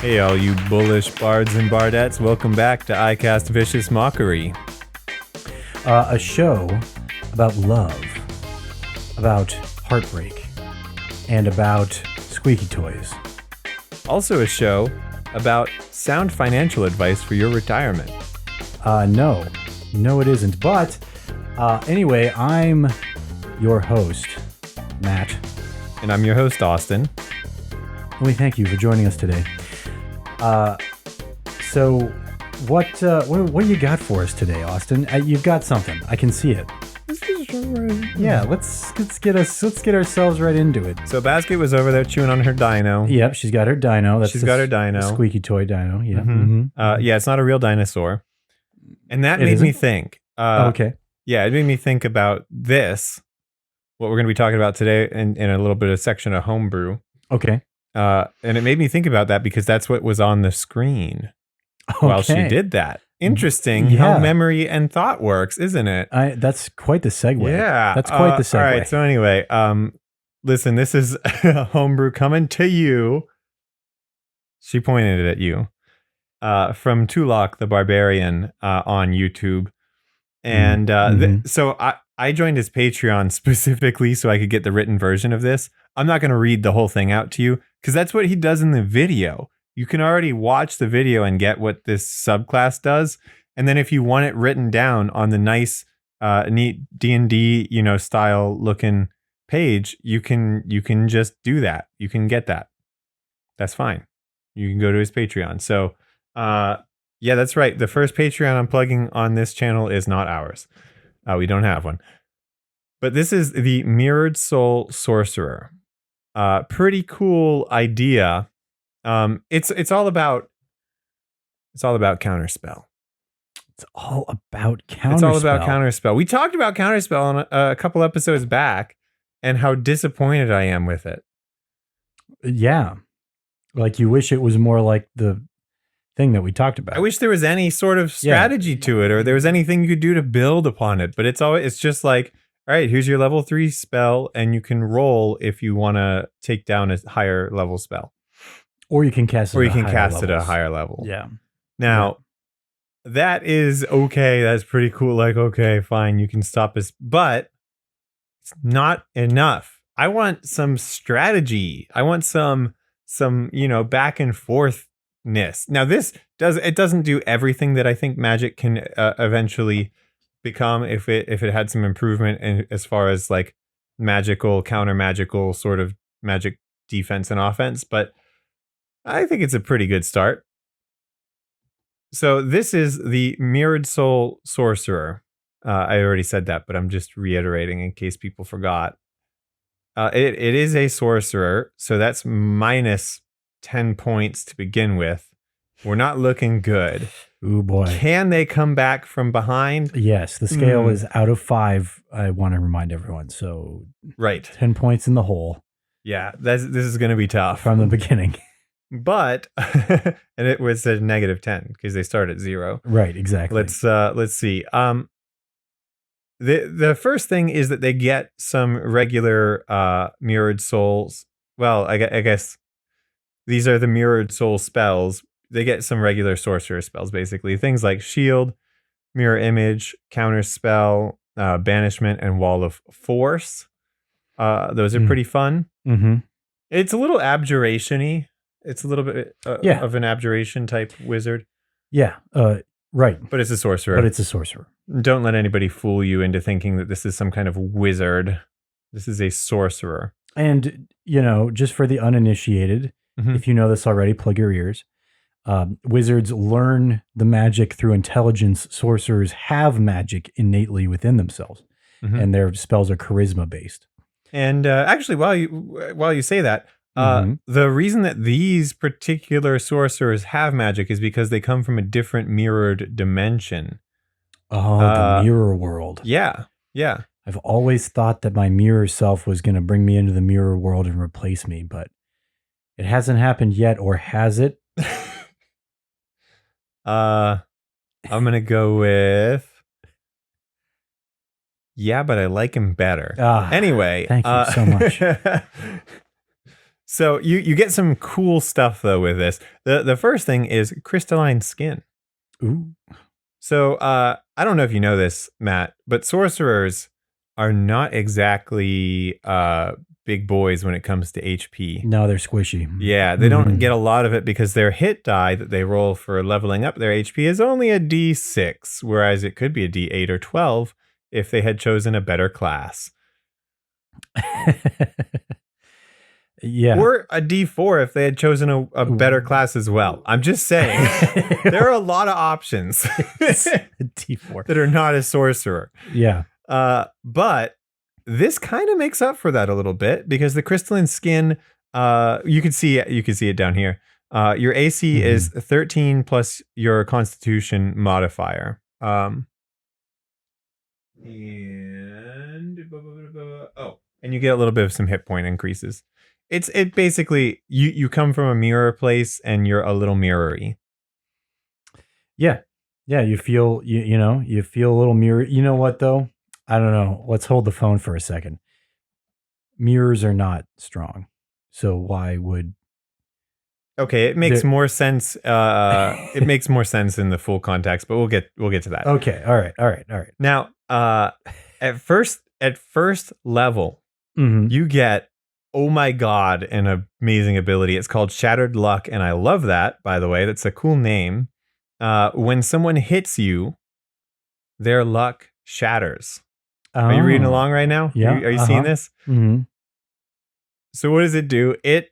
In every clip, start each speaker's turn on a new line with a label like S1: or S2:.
S1: Hey, all you bullish bards and bardettes, welcome back to iCast Vicious Mockery.
S2: A show about love, about heartbreak, and about squeaky toys.
S1: Also a show about sound financial advice for your retirement.
S2: No, it isn't. But anyway, I'm your host, Matt.
S1: And I'm your host, Austin.
S2: And we thank you for joining us today. So what do you got for us today, Austin? You've got something. I can see it. Yeah, let's get ourselves right into it.
S1: So Basket was over there chewing on her dino.
S2: Yep, she's got her dino.
S1: She's got her dino.
S2: Squeaky toy dino. Yeah.
S1: Mm-hmm. Yeah, it's not a real dinosaur. And that made me think.
S2: Okay.
S1: Yeah, it made me think about this, what we're going to be talking about today in a little bit of section of homebrew.
S2: Okay.
S1: And it made me think about that because that's what was on the screen while she did that. Interesting how memory and thought works, isn't it?
S2: That's quite the segue.
S1: Yeah.
S2: That's quite the segue.
S1: All right. So anyway, listen, this is homebrew coming to you. She pointed it at you. From Tulok the Barbarian on YouTube. And so I joined his Patreon specifically so I could get the written version of this. I'm not going to read the whole thing out to you because that's what he does in the video. You can already watch the video and get what this subclass does. And then if you want it written down on the nice, neat D&D, style looking page, you can just do that. You can get that. That's fine. You can go to his Patreon. So, yeah, that's right. The first Patreon I'm plugging on this channel is not ours. We don't have one. But this is the Mirrored Soul Sorcerer. Pretty cool idea. It's all about counterspell.
S2: It's all about counterspell.
S1: It's all about counterspell. We talked about counterspell on a couple episodes back and how disappointed I am with it.
S2: Yeah. Like you wish it was more like the thing that we talked about.
S1: I wish there was any sort of strategy to it, or there was anything you could do to build upon it. But it's just like, all right, here's your level 3 spell, and you can roll if you want to take down a higher level spell.
S2: Or you can cast it
S1: at a higher level.
S2: Yeah.
S1: Now, that is okay. That's pretty cool. Like, okay, fine, you can stop us. But it's not enough. I want some strategy. I want some back and forthness. Now, it doesn't do everything that I think Magic can eventually become if it had some improvement in as far as like magical, counter magical sort of Magic defense and offense, but I think it's a pretty good start. So this is the Mirrored Soul Sorcerer. I already said that, but I'm just reiterating in case people forgot. It is a sorcerer, so that's minus 10 points to begin with. We're not looking good.
S2: Ooh, boy.
S1: Can they come back from behind?
S2: Yes, the scale is out of 5. I want to remind everyone. So
S1: right,
S2: 10 points in the hole.
S1: Yeah, this is going to be tough
S2: from the beginning.
S1: But and it was a negative 10 because they start at 0.
S2: Right, exactly.
S1: Let's see. The first thing is that they get some regular mirrored souls. Well, I guess these are the mirrored soul spells. They get some regular sorcerer spells, basically. Things like shield, mirror image, counter spell, banishment, and wall of force. Those are pretty fun.
S2: Mm-hmm.
S1: It's a little abjuration-y. It's a little bit of an abjuration type wizard.
S2: Yeah, right.
S1: But it's a sorcerer. Don't let anybody fool you into thinking that this is some kind of wizard. This is a sorcerer.
S2: And, just for the uninitiated, if you know this already, plug your ears. Wizards learn the magic through intelligence. Sorcerers have magic innately within themselves, and their spells are charisma based.
S1: And actually, while you say that, the reason that these particular sorcerers have magic is because they come from a different mirrored dimension.
S2: Oh, the mirror world.
S1: Yeah.
S2: I've always thought that my mirror self was going to bring me into the mirror world and replace me, but it hasn't happened yet, or has it?
S1: I'm going to go with... Yeah, but I like him better. Anyway.
S2: Thank you so much.
S1: So you get some cool stuff though with this. The first thing is Crystalline Skin.
S2: Ooh.
S1: So I don't know if you know this, Matt, but sorcerers are not exactly big boys when it comes to HP.
S2: No, they're squishy.
S1: Yeah, they don't get a lot of it because their hit die that they roll for leveling up their HP is only a D6, whereas it could be a D8 or 12 if they had chosen a better class.
S2: Yeah.
S1: Or a D4 if they had chosen a better class as well. I'm just saying, there are a lot of options
S2: D4
S1: that are not a sorcerer.
S2: Yeah.
S1: But this kind of makes up for that a little bit because the Crystalline Skin, you can see it down here. Your AC is 13 plus your Constitution modifier. And you get a little bit of some hit point increases. It basically you come from a mirror place and you're a little mirror-y.
S2: Yeah. Yeah, you feel you feel a little mirror. You know what though? I don't know. Let's hold the phone for a second. Mirrors are not strong. So why would
S1: Okay, it makes more sense. It makes more sense in the full context, but we'll get to that.
S2: Okay. All right.
S1: Now, at first level, you get, oh my god, an amazing ability. It's called Shattered Luck, and I love that, by the way. That's a cool name. When someone hits you, their luck shatters. Are you reading along right now?
S2: Yeah.
S1: Are you seeing this?
S2: Mm-hmm.
S1: So what does it do? It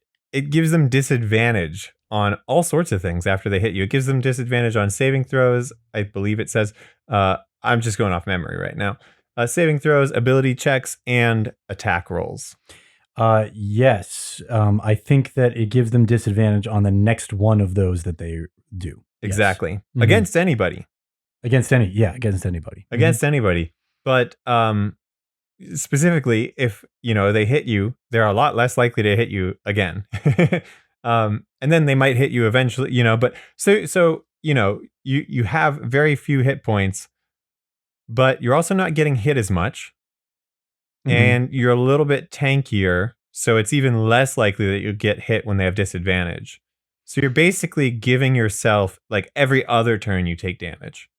S1: gives them disadvantage on all sorts of things after they hit you. It gives them disadvantage on saving throws. I believe it says, I'm just going off memory right now. Saving throws, ability checks, and attack rolls.
S2: Yes. I think that it gives them disadvantage on the next one of those that they do.
S1: Exactly.
S2: Yes.
S1: Against anybody.
S2: Against anybody.
S1: Against anybody. But specifically, if they hit you, they're a lot less likely to hit you again. And then they might hit you eventually, but so you have very few hit points, but you're also not getting hit as much. And you're a little bit tankier, so it's even less likely that you'll get hit when they have disadvantage. So you're basically giving yourself, like, every other turn you take damage.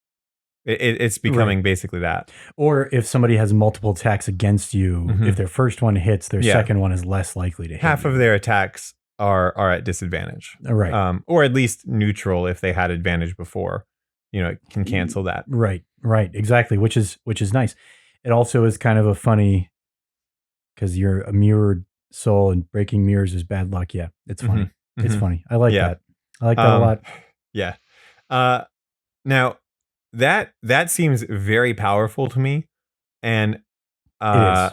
S1: It's becoming basically that.
S2: Or if somebody has multiple attacks against you, if their first one hits, their second one is less likely to hit.
S1: Half of their attacks are at disadvantage.
S2: Right.
S1: Or at least neutral if they had advantage before. It can cancel that.
S2: Right. Exactly. Which is nice. It also is kind of a funny, because you're a mirrored soul and breaking mirrors is bad luck. Yeah, it's funny. It's funny. I like that. I like that a lot.
S1: Yeah. Now that seems very powerful to me, and
S2: It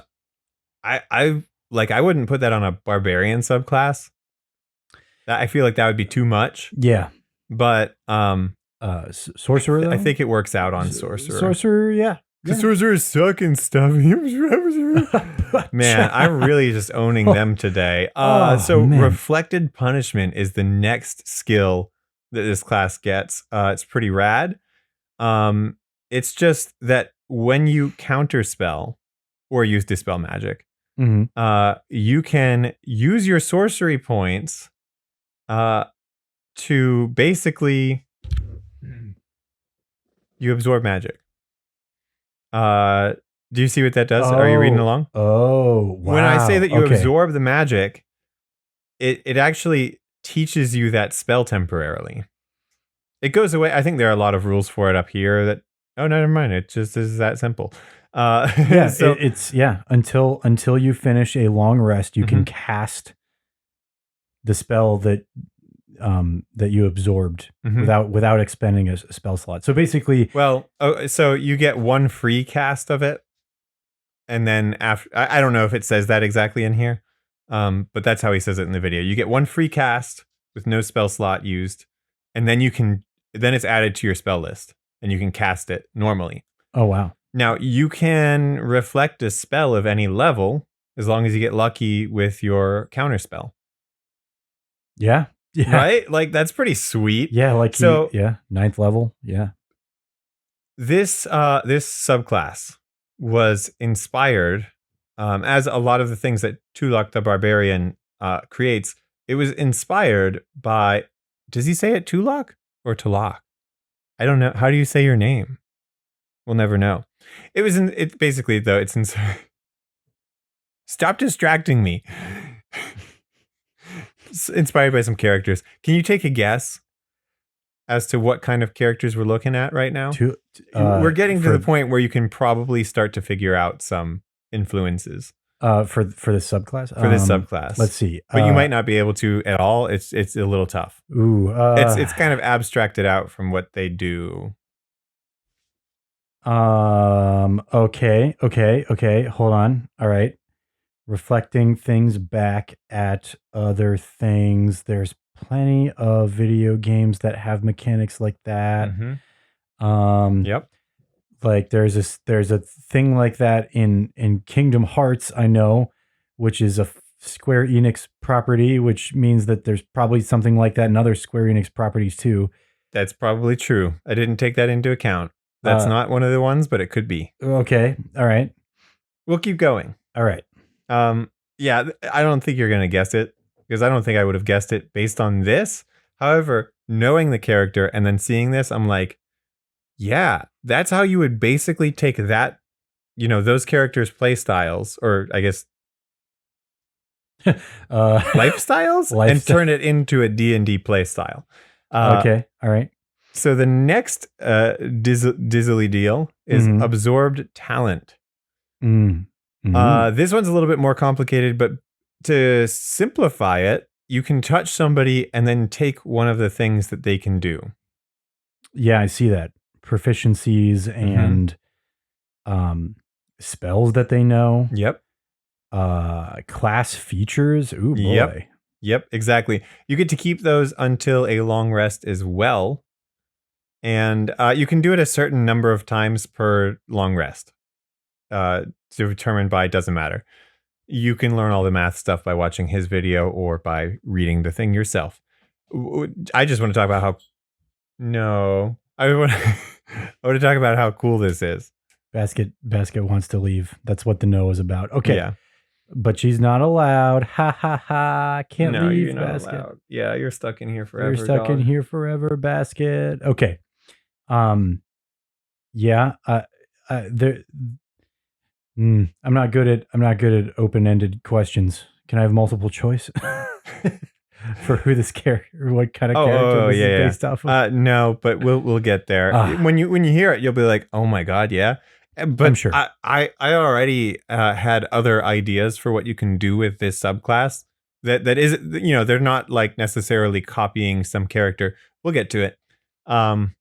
S2: is.
S1: I wouldn't put that on a barbarian subclass. I feel like that would be too much.
S2: Yeah.
S1: But
S2: sorcerer, though?
S1: I think it works out on sorcerer.
S2: Sorcerer, yeah.
S1: The sorcerers suck and stuff. Man, I'm really just owning them today. Reflected Punishment is the next skill that this class gets. It's pretty rad. It's just that when you counterspell or use Dispel Magic, you can use your sorcery points to basically you absorb magic. Do you see what that does? Are you reading along?
S2: Oh, wow.
S1: When I say that you absorb the magic, it actually teaches you that spell temporarily. It goes away. I think there are a lot of rules for it up here that, oh, no, never mind. It just is that simple.
S2: Yeah, so it's until you finish a long rest, you can cast the spell that you absorbed without expending a spell slot. So basically,
S1: so you get one free cast of it, and then after, I don't know if it says that exactly in here, but that's how he says it in the video. You get one free cast with no spell slot used, and then then it's added to your spell list, and you can cast it normally.
S2: Oh wow!
S1: Now you can reflect a spell of any level as long as you get lucky with your counterspell.
S2: Yeah. Yeah.
S1: Right? Like, that's pretty sweet.
S2: Yeah, like ninth level. Yeah.
S1: This subclass was inspired, as a lot of the things that Tulok the Barbarian creates, it was inspired by, does he say it Tulok or Tulok? I don't know. How do you say your name? We'll never know. It's basically, though, it's stop distracting me. It's inspired by some characters. Can you take a guess as to what kind of characters we're looking at right now? We're getting to the point where you can probably start to figure out some influences.
S2: For the subclass?
S1: For this subclass.
S2: Let's see.
S1: But you might not be able to at all. It's a little tough.
S2: Ooh.
S1: It's kind of abstracted out from what they do.
S2: Okay. Hold on. All right. Reflecting things back at other things. There's plenty of video games that have mechanics like that.
S1: Yep.
S2: Like there's a thing like that in Kingdom Hearts, I know, which is a Square Enix property, which means that there's probably something like that in other Square Enix properties too. That's
S1: probably true. I didn't take that into account. That's not one of the ones, but it could be.
S2: Okay. All right.
S1: We'll keep going.
S2: All right.
S1: Yeah, I don't think you're going to guess it because I don't think I would have guessed it based on this. However, knowing the character and then seeing this, I'm like, yeah, that's how you would basically take that, those characters' play styles, or I guess lifestyles, and turn it into a D&D play style.
S2: Okay. All right.
S1: So the next dizzily deal is absorbed talent. This one's a little bit more complicated, but to simplify it, you can touch somebody and then take one of the things that they can do.
S2: Yeah, I see that. Proficiencies and spells that they know.
S1: Yep.
S2: Class features. Ooh, boy.
S1: Yep, exactly. You get to keep those until a long rest as well. And you can do it a certain number of times per long rest. Determined by, doesn't matter. You can learn all the math stuff by watching his video or by reading the thing yourself. I just want to talk about how... No. I want to talk about how cool this is.
S2: Basket wants to leave. That's what the no is about. Okay.
S1: Yeah.
S2: But she's not allowed. Ha ha ha. Can't leave,
S1: you're not
S2: Basket.
S1: Allowed. Yeah, you're stuck in here forever.
S2: You're stuck in here forever, Basket. Okay. Yeah. I'm not good at open-ended questions. Can I have multiple choice for who this character, what kind of character this is based off of?
S1: No, but we'll get there. When you hear it, you'll be like, oh my god, yeah. But
S2: I'm sure.
S1: I already had other ideas for what you can do with this subclass. That is, they're not like necessarily copying some character. We'll get to it. I'm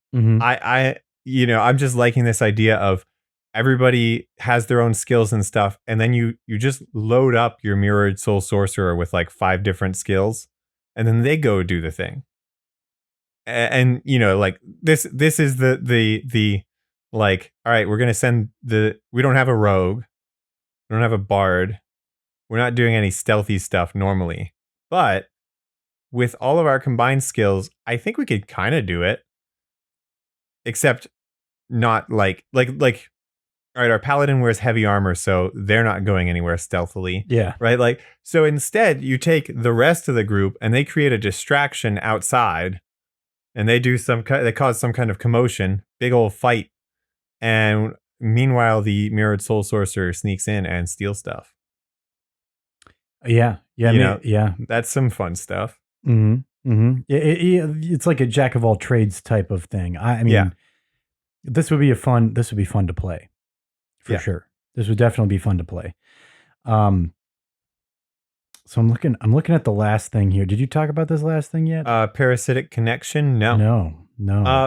S1: just liking this idea of everybody has their own skills and stuff, and then you just load up your mirrored soul sorcerer with like 5 different skills, and then they go do the thing. And like this is the like, all right, we're gonna send we don't have a rogue, we don't have a bard, we're not doing any stealthy stuff normally, but with all of our combined skills, I think we could kind of do it, except not like all right, our paladin wears heavy armor, so they're not going anywhere stealthily.
S2: Yeah.
S1: Right? Like, so instead, you take the rest of the group and they create a distraction outside, and they cause some kind of commotion, big old fight. And meanwhile, the mirrored soul sorcerer sneaks in and steals stuff.
S2: Yeah. Yeah.
S1: That's some fun stuff.
S2: It's like a jack of all trades type of thing. I mean, this would be fun to play. For sure. This would definitely be fun to play. So I'm looking at the last thing here. Did you talk about this last thing yet?
S1: Parasitic Connection? No.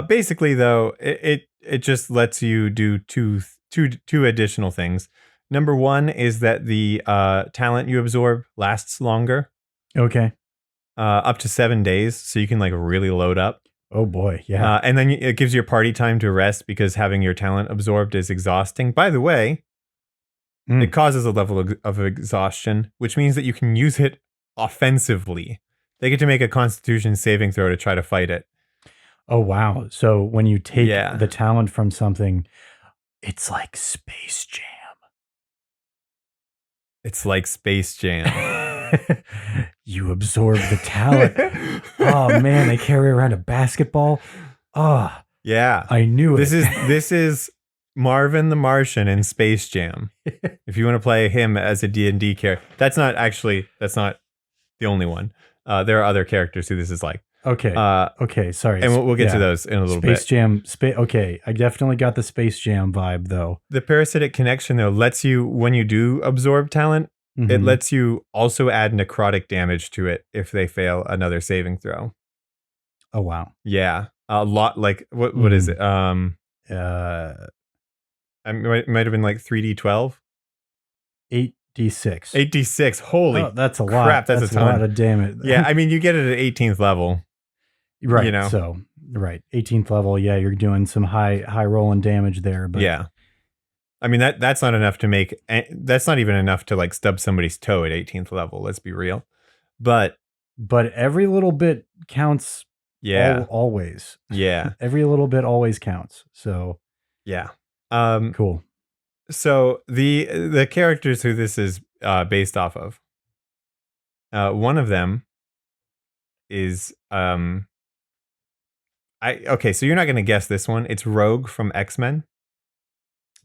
S1: Basically though, it just lets you do two additional things. Number one is that the talent you absorb lasts longer.
S2: Okay.
S1: Up to 7 days, so you can like really load up.
S2: Oh boy, yeah.
S1: And then it gives your party time to rest because having your talent absorbed is exhausting. By the way, it causes a level of exhaustion, which means that you can use it offensively. They get to make a Constitution saving throw to try to fight it.
S2: Oh wow! So when you take the talent from something, it's like Space Jam.
S1: It's like Space Jam.
S2: You absorb the talent. Oh man, they carry around a basketball. Oh,
S1: Yeah.
S2: I knew
S1: this
S2: it.
S1: This is Marvin the Martian in Space Jam. If you want to play him as a D&D character. That's not the only one. There are other characters who this is like.
S2: Okay. Okay. Sorry.
S1: And we'll get to those in a little
S2: Space
S1: bit.
S2: Jam. Okay. I definitely got the Space Jam vibe though.
S1: The Parasitic Connection though lets you, when you do absorb talent, it lets you also add necrotic damage to it if they fail another saving throw.
S2: Oh wow.
S1: Yeah. A lot like what is it? It might have been like 3d12.
S2: 8d6.
S1: 8d6. Holy
S2: that's a
S1: crap,
S2: lot.
S1: that's a ton.
S2: A lot of damage.
S1: Yeah, I mean you get it at 18th level.
S2: Right.
S1: You know?
S2: So 18th level, yeah, you're doing some high rolling damage there. But
S1: yeah. I mean that's not enough to make that's not even enough to like stub somebody's toe at 18th level, let's be real. But
S2: every little bit counts.
S1: Yeah.
S2: Always.
S1: Yeah.
S2: Every little bit always counts. So
S1: yeah.
S2: Cool.
S1: So the characters who this is based off of, one of them is okay, so you're not going to guess this one. It's Rogue from X-Men.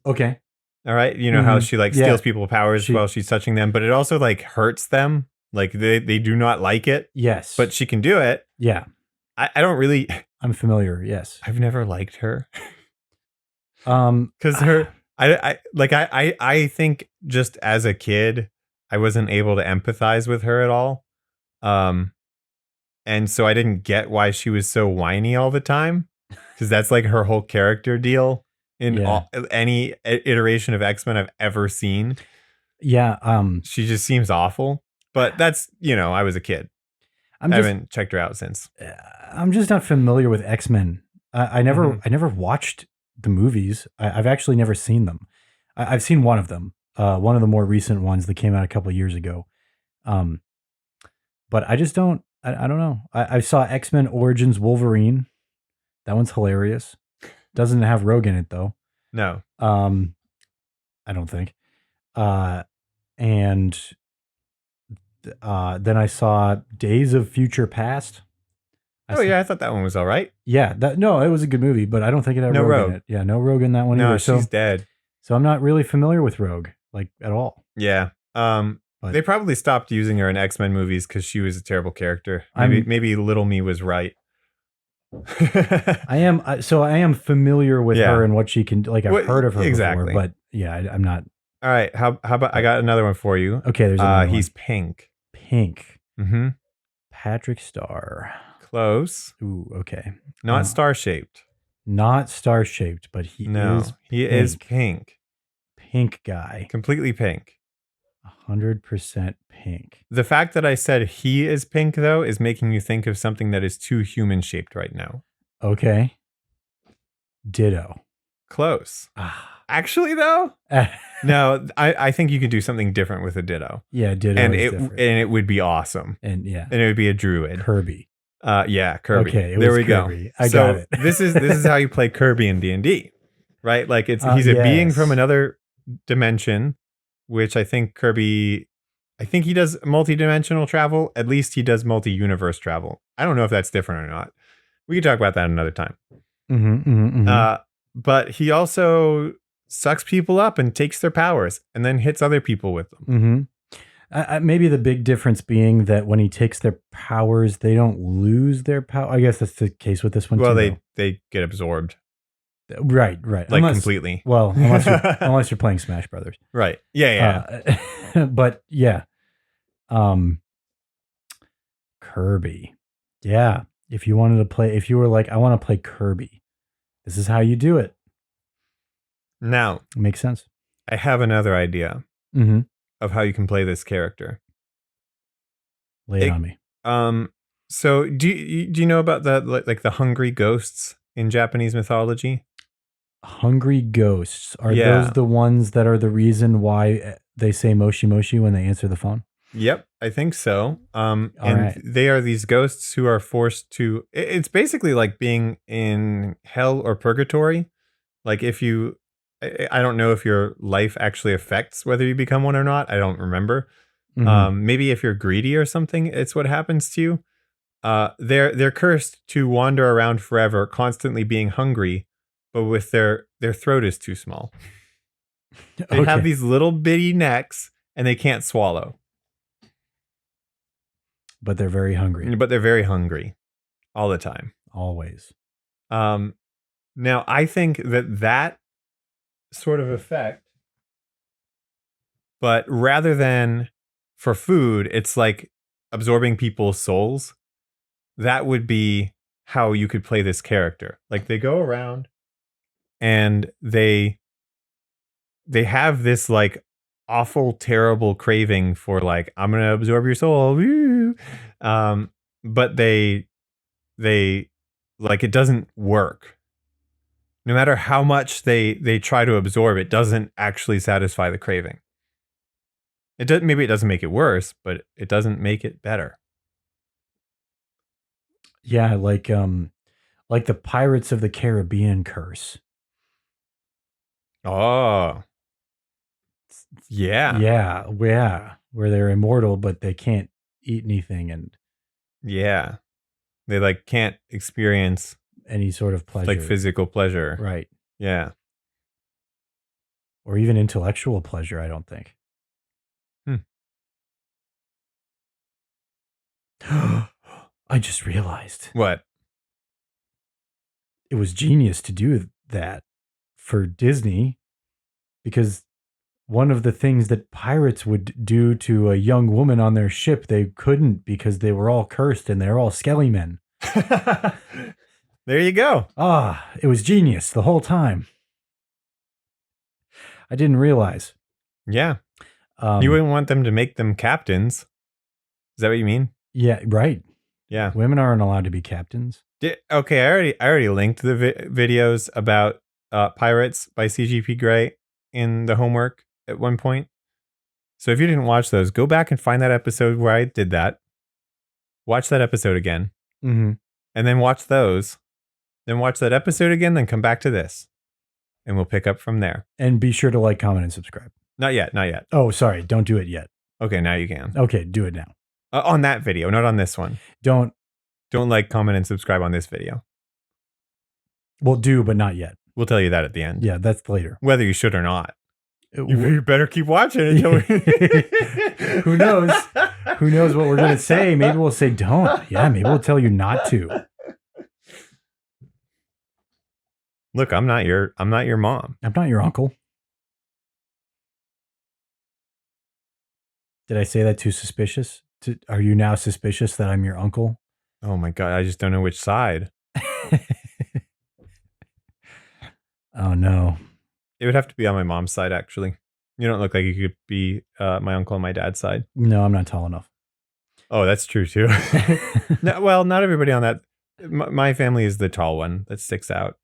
S2: Okay.
S1: All right. You know how she like steals people's powers while she's touching them, but it also like hurts them. Like they do not like it.
S2: Yes.
S1: But she can do it.
S2: Yeah.
S1: I don't really.
S2: I'm familiar. Yes.
S1: I've never liked her. Because her, I think just as a kid, I wasn't able to empathize with her at all. And so I didn't get why she was so whiny all the time. Because that's like her whole character deal in any iteration of X-Men I've ever seen.
S2: Yeah.
S1: She just seems awful. But that's, I was a kid. I haven't checked her out since.
S2: I'm just not familiar with X-Men. I never watched the movies. I've actually never seen them. I've seen one of them, one of the more recent ones that came out a couple of years ago. But I just don't. I don't know. I saw X-Men Origins Wolverine. That one's hilarious. Doesn't have Rogue in it though.
S1: No.
S2: I don't think. And then I saw Days of Future Past.
S1: I thought that one was all right.
S2: Yeah, it was a good movie, but I don't think it had Rogue in it. Yeah, no Rogue in that one
S1: no,
S2: either.
S1: She's dead.
S2: So I'm not really familiar with Rogue, like at all.
S1: Yeah. They probably stopped using her in X-Men movies because she was a terrible character. Maybe little me was right.
S2: I am familiar with her and what she can. Like I've heard of her before, but yeah, I'm not.
S1: All right. How about I got another one for you?
S2: Okay, there's another one.
S1: He's pink.
S2: Pink.
S1: Mm-hmm.
S2: Patrick Star.
S1: Close.
S2: Ooh, okay.
S1: Not star-shaped.
S2: Not star-shaped, but he
S1: is pink.
S2: Pink guy.
S1: Completely pink.
S2: 100% pink.
S1: The fact that I said he is pink, though, is making you think of something that is too human-shaped right now.
S2: Okay. Ditto.
S1: Close. Actually, though? No, I think you could do something different with a Ditto.
S2: Yeah, Ditto
S1: and
S2: is different.
S1: And it would be awesome.
S2: And
S1: it would be a druid.
S2: Kirby.
S1: Yeah, Kirby.
S2: Okay,
S1: there we
S2: Kirby.
S1: go.
S2: I got it.
S1: this is how you play Kirby in D&D, right? Like he's a being from another dimension, which I think Kirby. I think he does multi-dimensional travel. At least he does multi-universe travel. I don't know if that's different or not. We can talk about that another time. But he also sucks people up and takes their powers and then hits other people with them.
S2: Maybe the big difference being that when he takes their powers, they don't lose their power. I guess that's the case with this one.
S1: Well, they get absorbed.
S2: Right.
S1: Like completely.
S2: Well, unless you're playing Smash Brothers.
S1: Right. Yeah.
S2: But yeah. Kirby. Yeah. If you were like, I want to play Kirby, this is how you do it.
S1: Now.
S2: It makes sense.
S1: I have another idea of how you can play this character.
S2: Lay it on me.
S1: So do you know about the hungry ghosts in Japanese mythology?
S2: Hungry ghosts. Are those the ones that are the reason why they say moshi moshi when they answer the phone? Yep,
S1: I think so.
S2: Right.
S1: They are these ghosts who are forced to. It's basically like being in hell or purgatory. Like if I don't know if your life actually affects whether you become one or not. I don't remember. Maybe if you're greedy or something, it's what happens to you. They're cursed to wander around forever, constantly being hungry, but with their throat is too small. They have these little bitty necks, and they can't swallow.
S2: But they're very hungry.
S1: But they're very hungry all the time.
S2: Always.
S1: Now, I think that sort of effect, but rather than for food, it's like absorbing people's souls. That would be how you could play this character. Like they go around and they have this like awful, terrible craving for like, I'm going to absorb your soul. But they like, it doesn't work. No matter how much they try to absorb, it doesn't actually satisfy the craving. Maybe it doesn't make it worse, but it doesn't make it better.
S2: Yeah, like the Pirates of the Caribbean curse.
S1: Oh. Yeah.
S2: Yeah, where they're immortal but they can't eat anything and
S1: yeah. They like can't experience
S2: any sort of pleasure.
S1: Like physical pleasure.
S2: Right.
S1: Yeah.
S2: Or even intellectual pleasure, I don't think. I just realized.
S1: What?
S2: It was genius to do that for Disney because one of the things that pirates would do to a young woman on their ship, they couldn't because they were all cursed and they're all skelly men.
S1: There you go.
S2: It was genius the whole time. I didn't realize.
S1: Yeah. You wouldn't want them to make them captains. Is that what you mean?
S2: Yeah, right.
S1: Yeah.
S2: Women aren't allowed to be captains.
S1: Okay, I already linked the videos about Pirates by CGP Grey in the homework at one point. So if you didn't watch those, go back and find that episode where I did that. Watch that episode again.
S2: Mm-hmm.
S1: And then watch those. Then watch that episode again, then come back to this. And we'll pick up from there.
S2: And be sure to like, comment, and subscribe.
S1: Not yet.
S2: Oh, sorry. Don't do it yet.
S1: Okay, now you can.
S2: Okay, do it now.
S1: On that video, not on this one.
S2: Don't
S1: like, comment, and subscribe on this video.
S2: Well, do, but not yet.
S1: We'll tell you that at the end.
S2: Yeah, that's later.
S1: Whether you should or not. You better keep watching until
S2: Who knows? Who knows what we're going to say? Maybe we'll say don't. Yeah, maybe we'll tell you not to.
S1: Look, I'm not your mom.
S2: I'm not your uncle. Did I say that too suspicious? Are you now suspicious that I'm your uncle?
S1: Oh my God, I just don't know which side.
S2: Oh no.
S1: It would have to be on my mom's side, actually. You don't look like you could be my uncle on my dad's side.
S2: No, I'm not tall enough.
S1: Oh, that's true too. No, well, not everybody on that. My family is the tall one that sticks out.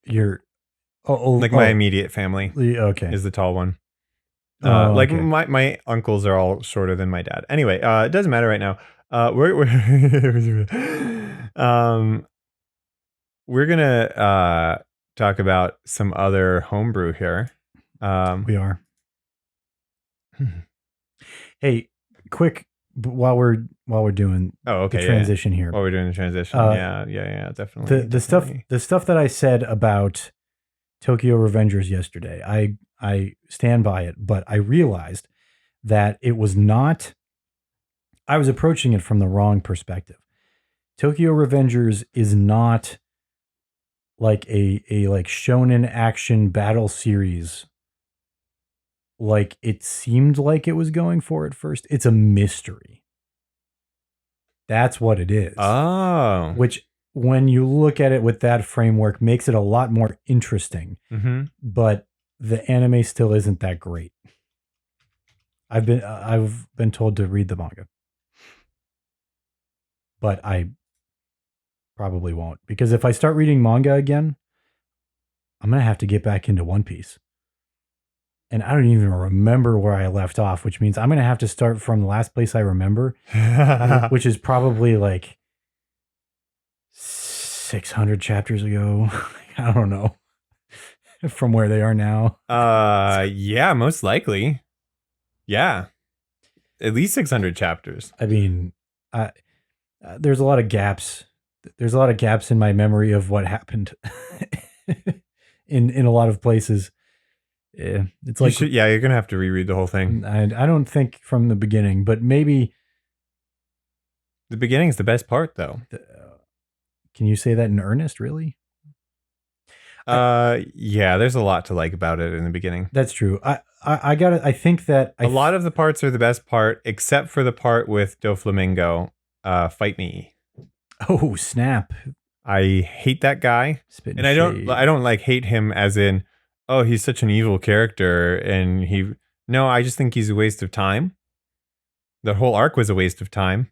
S1: My immediate family is the tall one. Okay. My uncles are all shorter than my dad. Anyway, it doesn't matter right now. We're gonna talk about some other homebrew here.
S2: We are. Hey, quick while we're doing the transition here.
S1: While we're doing the transition, yeah, definitely.
S2: The stuff that I said about Tokyo Revengers yesterday, I stand by it, but I realized that it was not. I was approaching it from the wrong perspective. Tokyo Revengers is not like a like shonen action battle series like it seemed like it was going for at first. It's a mystery. That's what it is.
S1: Oh.
S2: Which, when you look at it with that framework, makes it a lot more interesting.
S1: Mm-hmm.
S2: But the anime still isn't that great. I've been told to read the manga. But I probably won't. Because if I start reading manga again, I'm going to have to get back into One Piece. And I don't even remember where I left off, which means I'm going to have to start from the last place I remember, which is probably like 600 chapters ago. I don't know. From where they are now.
S1: Yeah, most likely. Yeah. at least 600 chapters.
S2: I mean, there's a lot of gaps. There's a lot of gaps in my memory of what happened in a lot of places. Yeah, it's like
S1: you're gonna have to reread the whole thing.
S2: I don't think from the beginning, but maybe
S1: the beginning's the best part, though.
S2: Can you say that in earnest? Really?
S1: Yeah, there's a lot to like about it in the beginning.
S2: That's true. I got it. I think that
S1: a lot of the parts are the best part, except for the part with Doflamingo. Fight me.
S2: Oh, snap.
S1: I hate that guy.
S2: And
S1: I don't like hate him as in, oh, he's such an evil character and no, I just think he's a waste of time. The whole arc was a waste of time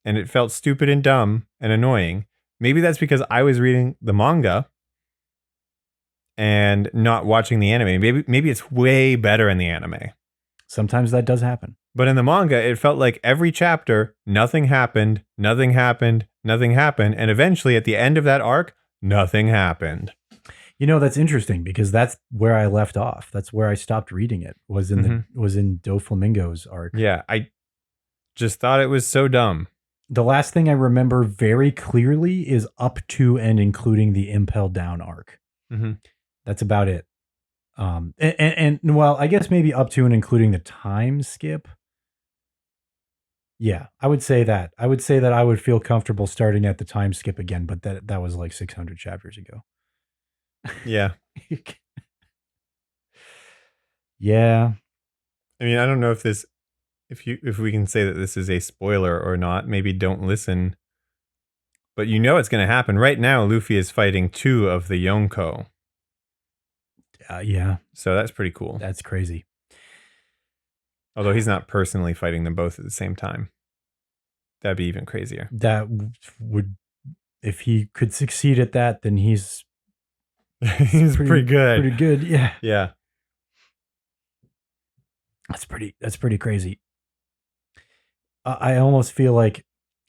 S1: and it felt stupid and dumb and annoying. Maybe that's because I was reading the manga and not watching the anime. Maybe it's way better in the anime.
S2: Sometimes that does happen.
S1: But in the manga, it felt like every chapter, nothing happened, nothing happened, nothing happened. And eventually at the end of that arc, nothing happened.
S2: You know, that's interesting because that's where I left off. That's where I stopped reading it was in Doflamingo's arc.
S1: Yeah, I just thought it was so dumb.
S2: The last thing I remember very clearly is up to and including the Impel Down arc.
S1: Mm-hmm.
S2: That's about it. And well, I guess maybe up to and including the time skip. Yeah, I would say that. I would say that I would feel comfortable starting at the time skip again, but that was like 600 chapters ago.
S1: Yeah.
S2: Yeah.
S1: I mean, I don't know if we can say that this is a spoiler or not. Maybe don't listen. But you know it's going to happen. Right now, Luffy is fighting 2 of the Yonko.
S2: Yeah.
S1: So that's pretty cool.
S2: That's crazy.
S1: Although he's not personally fighting them both at the same time. That'd be even crazier.
S2: That would, if he could succeed at that, then he's
S1: pretty good.
S2: Pretty good, yeah.
S1: Yeah.
S2: That's pretty crazy. I almost feel like,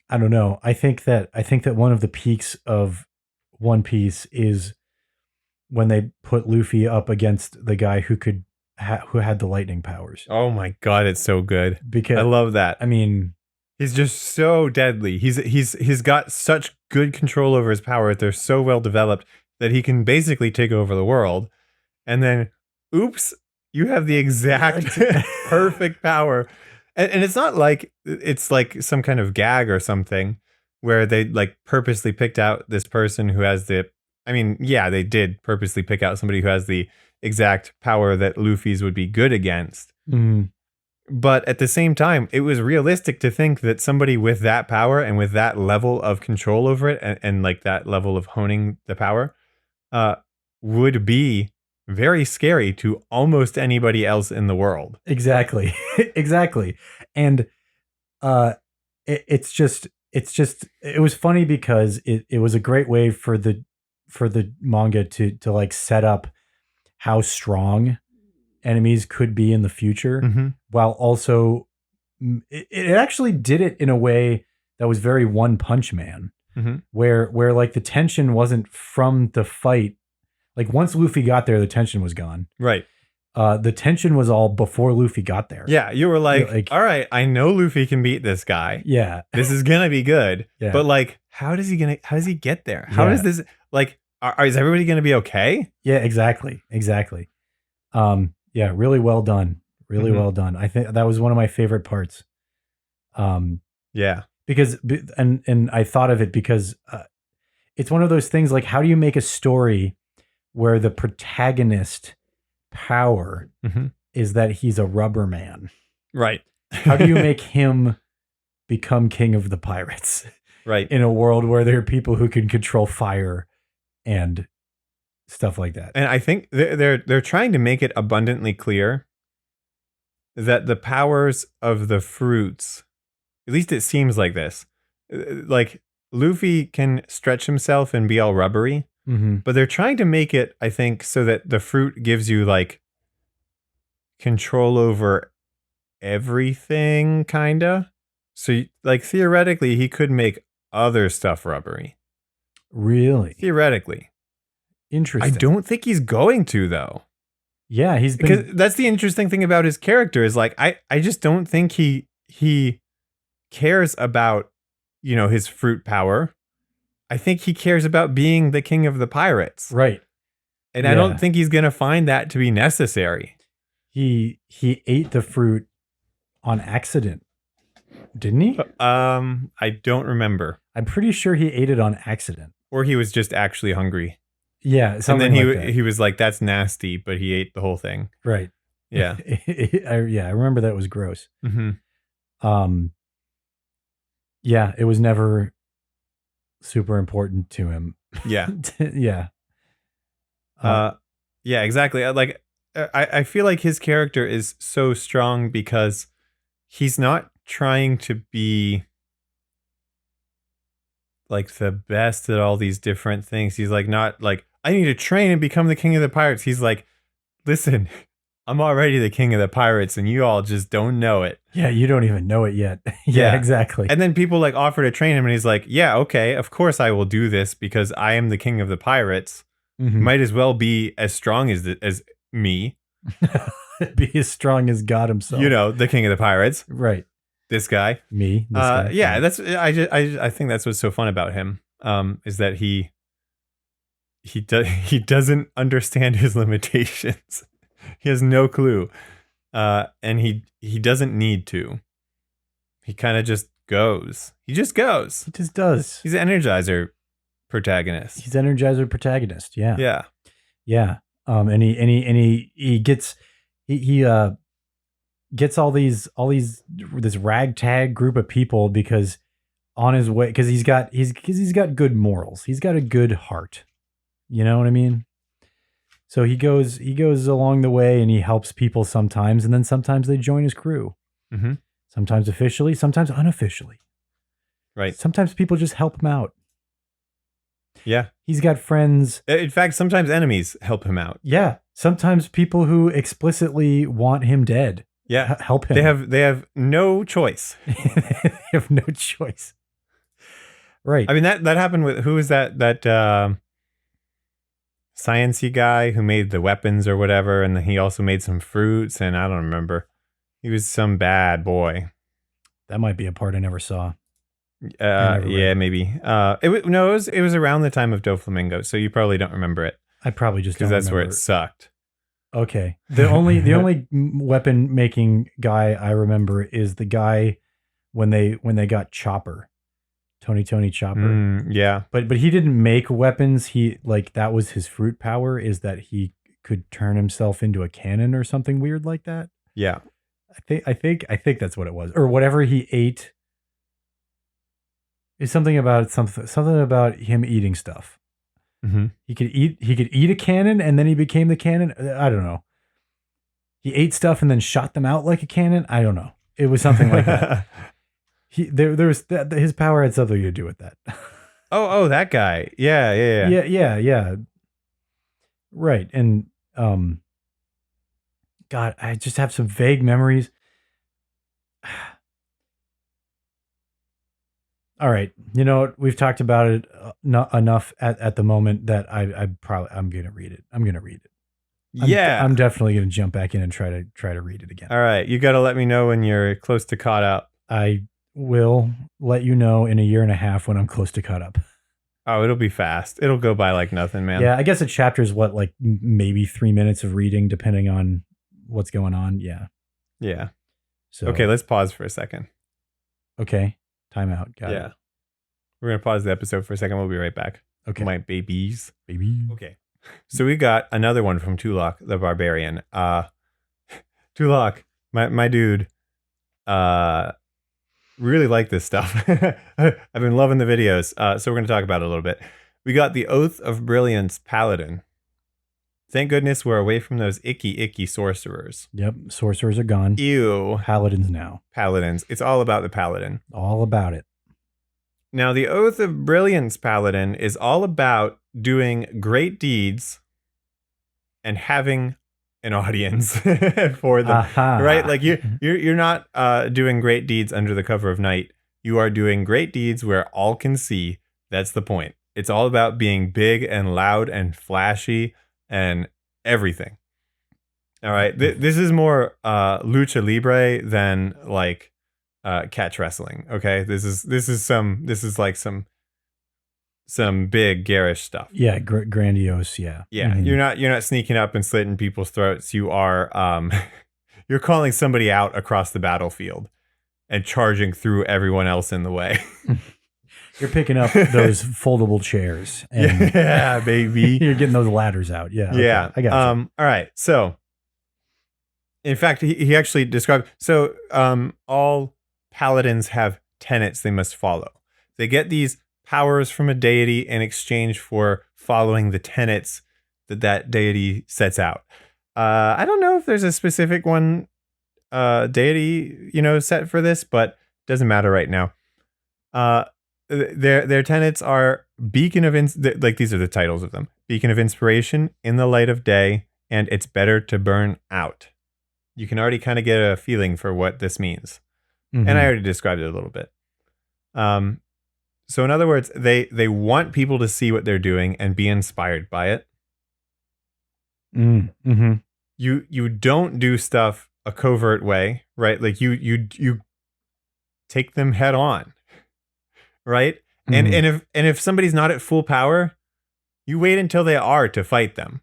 S2: I don't know. I think that one of the peaks of One Piece is when they put Luffy up against the guy who had the lightning powers.
S1: Oh my god, it's so good.
S2: Because
S1: I love that.
S2: I mean,
S1: he's just so deadly. He's got such good control over his power. They're so well developed that he can basically take over the world. And then, oops, you have the exact perfect power. And it's not like it's like some kind of gag or something where they like purposely picked out this person who has they did purposely pick out somebody who has the exact power that Luffy's would be good against.
S2: Mm.
S1: But at the same time, it was realistic to think that somebody with that power and with that level of control over it and like that level of honing the power would be very scary to almost anybody else in the world.
S2: Exactly. Exactly. And it was funny because it was a great way for the manga to like set up how strong enemies could be in the future, while also it actually did it in a way that was very One Punch Man, where like the tension wasn't from the fight. Like once Luffy got there, the tension was gone.
S1: Right.
S2: The tension was all before Luffy got there.
S1: Yeah, you were like, all right, I know Luffy can beat this guy.
S2: Yeah.
S1: This is gonna be good.
S2: Yeah.
S1: But like, how does he get there? How does this like is everybody gonna be okay?
S2: Yeah, exactly. Yeah, really well done. Really well done. I think that was one of my favorite parts.
S1: Yeah.
S2: Because and I thought of it because it's one of those things like, how do you make a story where the protagonist power is that he's a rubber man?
S1: Right.
S2: How do you make him become king of the pirates?
S1: Right.
S2: In a world where there are people who can control fire and stuff like that.
S1: And I think they're trying to make it abundantly clear that the powers of the fruits, at least it seems like this, like Luffy can stretch himself and be all rubbery, but they're trying to make it, I think, so that the fruit gives you like control over everything, kinda. So like theoretically, he could make other stuff rubbery.
S2: Really?
S1: Theoretically.
S2: Interesting.
S1: I don't think he's going to, though.
S2: Yeah,
S1: because that's the interesting thing about his character is like I just don't think he he cares about, his fruit power. I think he cares about being the king of the pirates.
S2: Right.
S1: And I don't think he's going to find that to be necessary.
S2: He ate the fruit on accident, didn't he?
S1: I don't remember.
S2: I'm pretty sure he ate it on accident.
S1: Or he was just actually hungry.
S2: Yeah,
S1: And
S2: something
S1: then
S2: like that.
S1: he was like, that's nasty, but he ate the whole thing.
S2: Right.
S1: Yeah.
S2: I remember that was gross.
S1: Mm-hmm.
S2: Yeah, it was never super important to him.
S1: Yeah.
S2: Yeah.
S1: Yeah, exactly. I feel like his character is so strong because he's not trying to be like the best at all these different things. He's like, not like, I need to train and become the king of the pirates. He's like, listen, I'm already the king of the pirates and you all just don't know it.
S2: Yeah, you don't even know it yet. Yeah, exactly.
S1: And then people like offer to train him and he's like, yeah, okay, of course I will do this because I am the king of the pirates.
S2: Mm-hmm.
S1: Might as well be as strong as me.
S2: Be as strong as God himself.
S1: The king of the pirates.
S2: Right.
S1: This guy.
S2: Me. This guy.
S1: Yeah, I think that's what's so fun about him. Is that he doesn't understand his limitations. He has no clue. And he doesn't need to. He kind of just goes. He just goes.
S2: He just does.
S1: He's an Energizer protagonist.
S2: He's Energizer protagonist. Yeah.
S1: Yeah.
S2: Yeah. And he gets all these this ragtag group of people because on his way, because he's got good morals. He's got a good heart. You know what I mean? So he goes along the way and he helps people sometimes, and then sometimes they join his crew.
S1: Mm-hmm.
S2: Sometimes officially, sometimes unofficially.
S1: Right.
S2: Sometimes people just help him out.
S1: Yeah.
S2: He's got friends.
S1: In fact, sometimes enemies help him out.
S2: Yeah. Sometimes people who explicitly want him dead.
S1: Yeah.
S2: Help him.
S1: They have no choice.
S2: They have no choice. Right.
S1: I mean, that happened with, who was that sciencey guy who made the weapons or whatever, and then he also made some fruits, and I don't remember. He was some bad boy.
S2: That might be a part I never saw.
S1: Yeah, maybe. It was around the time of Doflamingo, so you probably don't remember it.
S2: I probably just don't
S1: because that's
S2: remember
S1: where it sucked.
S2: Okay. The only weapon making guy I remember is the guy when they got Chopper. Tony Chopper.
S1: Yeah.
S2: But he didn't make weapons. He that was his fruit power, is that he could turn himself into a cannon or something weird like that.
S1: Yeah.
S2: I think that's what it was. Or whatever he ate is something about him eating stuff.
S1: Mm-hmm.
S2: He could eat a cannon and then he became the cannon. I don't know. He ate stuff and then shot them out like a cannon. I don't know. It was something like that. His power had something to do with that.
S1: Oh, that guy. Yeah.
S2: Right. And God, I just have some vague memories. All right. You know what? We've talked about it not enough at the moment that I'm going to read it. I'm I'm definitely going to jump back in and try to read it again.
S1: All right. You got to let me know when you're close to caught up.
S2: I will let you know in a year and a half when I'm close to caught up.
S1: Oh, it'll be fast. It'll go by like nothing, man.
S2: Yeah, I guess a chapter is like maybe 3 minutes of reading, depending on what's going on. Yeah.
S1: Yeah.
S2: So
S1: okay, let's pause for a second.
S2: Okay. Time out. Got it.
S1: We're going to pause the episode for a second. We'll be right back.
S2: Okay.
S1: My babies.
S2: Baby.
S1: Okay. So we got another one from Tulok the Barbarian. Tulok, my dude, really like this stuff. I've been loving the videos. So we're going to talk about it a little bit. We got the Oath of Brilliance Paladin. Thank goodness we're away from those icky sorcerers.
S2: Yep. Sorcerers are gone.
S1: Ew.
S2: Paladins now.
S1: Paladins. It's all about the paladin.
S2: All about it.
S1: Now, the Oath of Brilliance Paladin is all about doing great deeds and having an audience for them. Right? Like you're not doing great deeds under the cover of night. You are doing great deeds where all can see. That's the point. It's all about being big and loud and flashy and everything. All right. This is more lucha libre than like catch wrestling. Okay, this is like some big garish stuff.
S2: Yeah, grandiose. Yeah,
S1: Yeah.
S2: Mhm.
S1: You're not sneaking up and slitting people's throats. You are you're calling somebody out across the battlefield and charging through everyone else in the way.
S2: You're picking up those foldable chairs. And
S1: Yeah, baby.
S2: You're getting those ladders out. Yeah. Okay,
S1: Yeah.
S2: I got you.
S1: All right. So, in fact, he actually described. So, all paladins have tenets they must follow. They get these powers from a deity in exchange for following the tenets that deity sets out. I don't know if there's a specific one deity set for this, but doesn't matter right now. Their tenets are beacon of like these are the titles of them: beacon of inspiration, in the light of day, and it's better to burn out. You can already kind of get a feeling for what this means, and I already described it a little bit. So in other words, they want people to see what they're doing and be inspired by it.
S2: Mm-hmm.
S1: You don't do stuff a covert way, right? Like you take them head on. Right?
S2: Mm-hmm.
S1: And if somebody's not at full power, you wait until they are to fight them.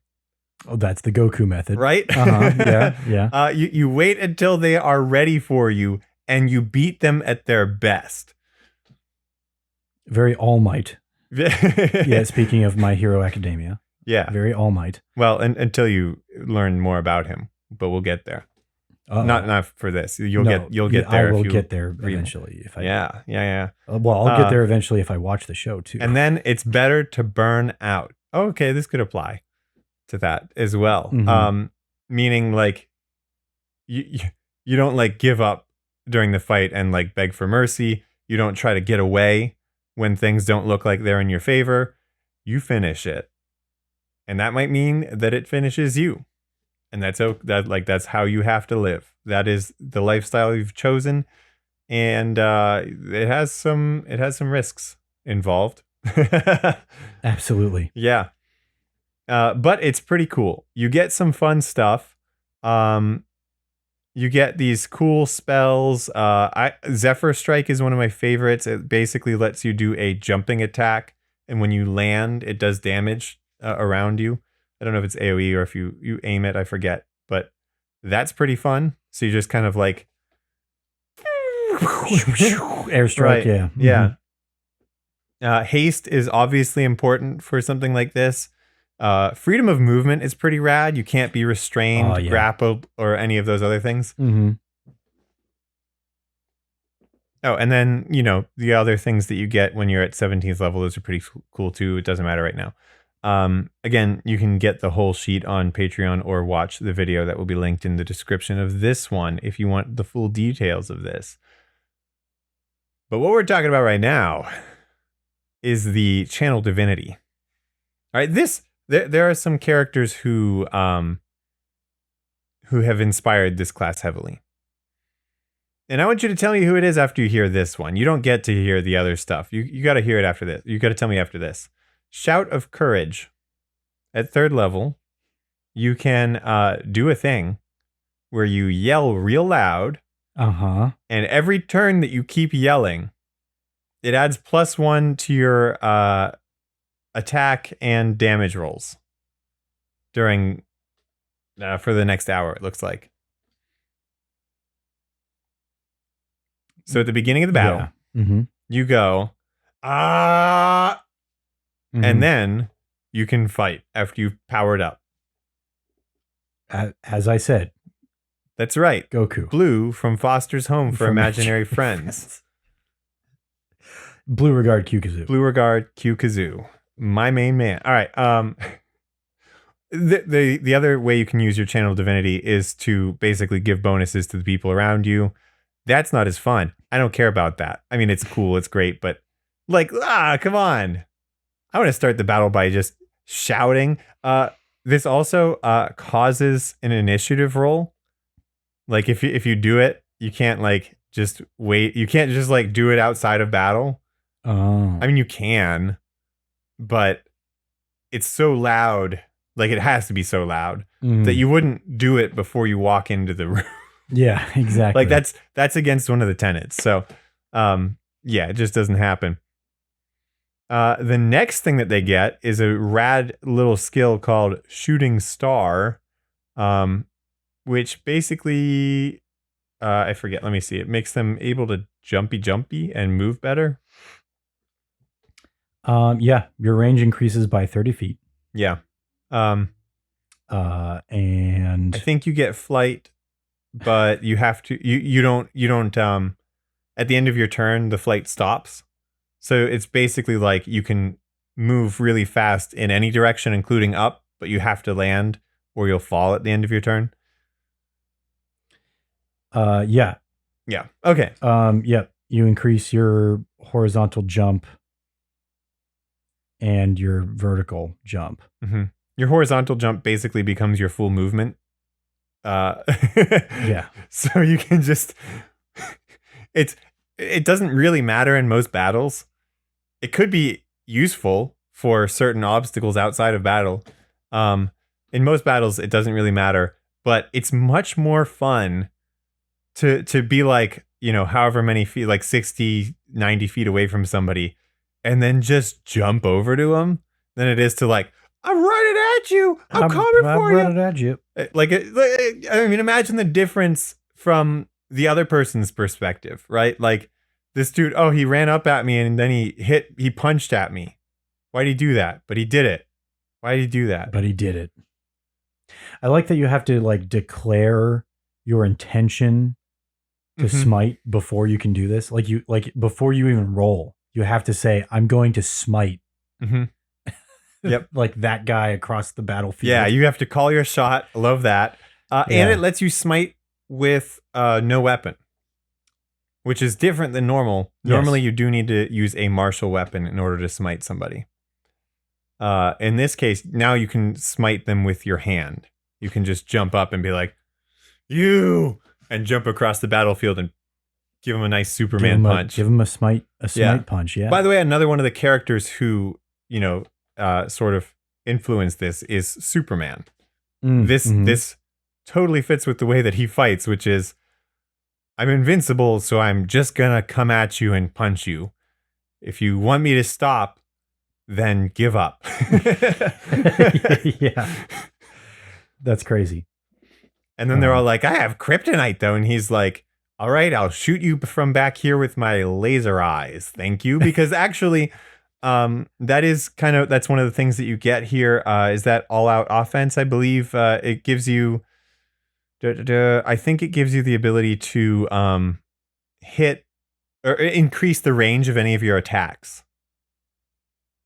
S2: Oh, that's the Goku method.
S1: Right?
S2: Yeah, yeah.
S1: You wait until they are ready for you and you beat them at their best.
S2: Very All Might. Yeah, speaking of My Hero Academia.
S1: Yeah.
S2: Very All Might.
S1: Well, until you learn more about him, but we'll get there. Not for this. You'll get there.
S2: I will get there eventually. If I
S1: yeah.
S2: Well, I'll get there eventually if I watch the show too.
S1: And then it's better to burn out. Okay, this could apply to that as well.
S2: Mm-hmm.
S1: Meaning like you don't like give up during the fight and like beg for mercy. You don't try to get away when things don't look like they're in your favor. You finish it, and that might mean that it finishes you. And that's how you have to live. That is the lifestyle you've chosen, and it has some risks involved.
S2: Absolutely.
S1: Yeah, but it's pretty cool. You get some fun stuff. You get these cool spells. Zephyr Strike is one of my favorites. It basically lets you do a jumping attack, and when you land, it does damage around you. I don't know if it's AoE or if you aim it, I forget, but that's pretty fun. So you just kind of like
S2: airstrike,
S1: right.
S2: Yeah.
S1: Yeah. Haste is obviously important for something like this. Freedom of movement is pretty rad. You can't be restrained, grappled, or any of those other things.
S2: Mm-hmm.
S1: Oh, and then, the other things that you get when you're at 17th level, those are pretty cool too. It doesn't matter right now. Again, you can get the whole sheet on Patreon or watch the video that will be linked in the description of this one if you want the full details of this. But what we're talking about right now is the channel divinity. All right, there are some characters who have inspired this class heavily. And I want you to tell me who it is after you hear this one. You don't get to hear the other stuff. You got to hear it after this. You got to tell me after this. Shout of Courage. At 3rd level, you can do a thing where you yell real loud.
S2: Uh-huh.
S1: And every turn that you keep yelling, it adds +1 to your attack and damage rolls during for the next hour, it looks like. So at the beginning of the battle, you go, ah. And then you can fight after you've powered up.
S2: As I said.
S1: That's right.
S2: Goku.
S1: Blue from Foster's Home for Imaginary Friends.
S2: Blue Regard Q Kazoo.
S1: Blue Regard Q Kazoo. My main man. All right. The other way you can use your channel divinity is to basically give bonuses to the people around you. That's not as fun. I don't care about that. I mean, it's cool. It's great. But come on. I want to start the battle by just shouting. This also causes an initiative roll. Like if you do it, you can't just wait. You can't just do it outside of battle.
S2: Oh.
S1: I mean, you can, but it's so loud. Like it has to be so loud that you wouldn't do it before you walk into the room.
S2: Yeah, exactly.
S1: Like that's against one of the tenets. So, yeah, it just doesn't happen. The next thing that they get is a rad little skill called Shooting Star, which basically, I forget. Let me see. It makes them able to jumpy and move better.
S2: Yeah, your range increases by 30 feet.
S1: Yeah.
S2: And
S1: I think you get flight, but you have to. You don't. At the end of your turn, the flight stops. So it's basically like you can move really fast in any direction, including up, but you have to land or you'll fall at the end of your turn.
S2: Yeah.
S1: Yeah. Okay.
S2: Yep. You increase your horizontal jump and your vertical jump.
S1: Mm-hmm. Your horizontal jump basically becomes your full movement.
S2: Yeah.
S1: So you can just it doesn't really matter in most battles. It could be useful for certain obstacles outside of battle. In most battles, it doesn't really matter, but it's much more fun to be like, however many feet, like 60, 90 feet away from somebody and then just jump over to them than it is to like, I'm running at you. I'm coming for you.
S2: I'm running at you.
S1: I mean, imagine the difference from the other person's perspective, right? Like this dude, he ran up at me and then he punched at me. Why'd he do that? But he did it. Why did he do that?
S2: But he did it. I like that you have to like declare your intention to smite before you can do this. Like before you even roll, you have to say, I'm going to smite.
S1: Mm-hmm. Yep.
S2: Like that guy across the battlefield.
S1: Yeah, you have to call your shot. I love that. And it lets you smite with no weapon, which is different than normal.
S2: Yes.
S1: Normally, you do need to use a martial weapon in order to smite somebody. In this case, now you can smite them with your hand. You can just jump up and be like, you, and jump across the battlefield and give him a nice Superman punch.
S2: Give him a smite punch, yeah.
S1: By the way, another one of the characters who, sort of influenced this is Superman. This totally fits with the way that he fights, which is, I'm invincible, so I'm just gonna come at you and punch you. If you want me to stop, then give up.
S2: Yeah. That's crazy.
S1: And then they're all like, I have kryptonite though. And he's like, all right, I'll shoot you from back here with my laser eyes. Thank you. Because actually, that's one of the things that you get here, is that all out offense. I believe it gives you, I think it gives you the ability to hit or increase the range of any of your attacks.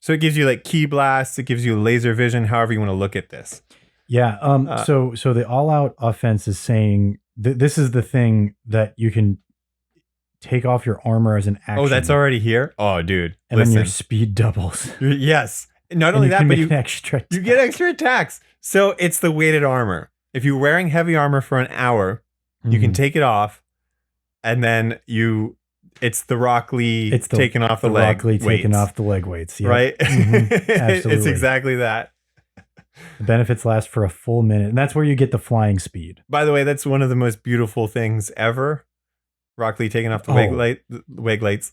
S1: So it gives you like key blasts, it gives you laser vision, however you want to look at this.
S2: Yeah. So the all out offense is saying this is the thing that you can take off your armor as an action.
S1: Oh, that's already here? Oh, dude.
S2: And then your speed doubles.
S1: Yes. Not only that, but you get extra attacks. So it's the weighted armor. If you're wearing heavy armor for an hour, you can take it off, and then it's the Rock Lee taking off the leg
S2: Rock Lee
S1: weights.
S2: taking off the leg weights. Yep.
S1: Right?
S2: Absolutely.
S1: It's exactly that.
S2: The benefits last for a full minute, and that's where you get the flying speed.
S1: By the way, that's one of the most beautiful things ever. Rock Lee taking off the leg lights.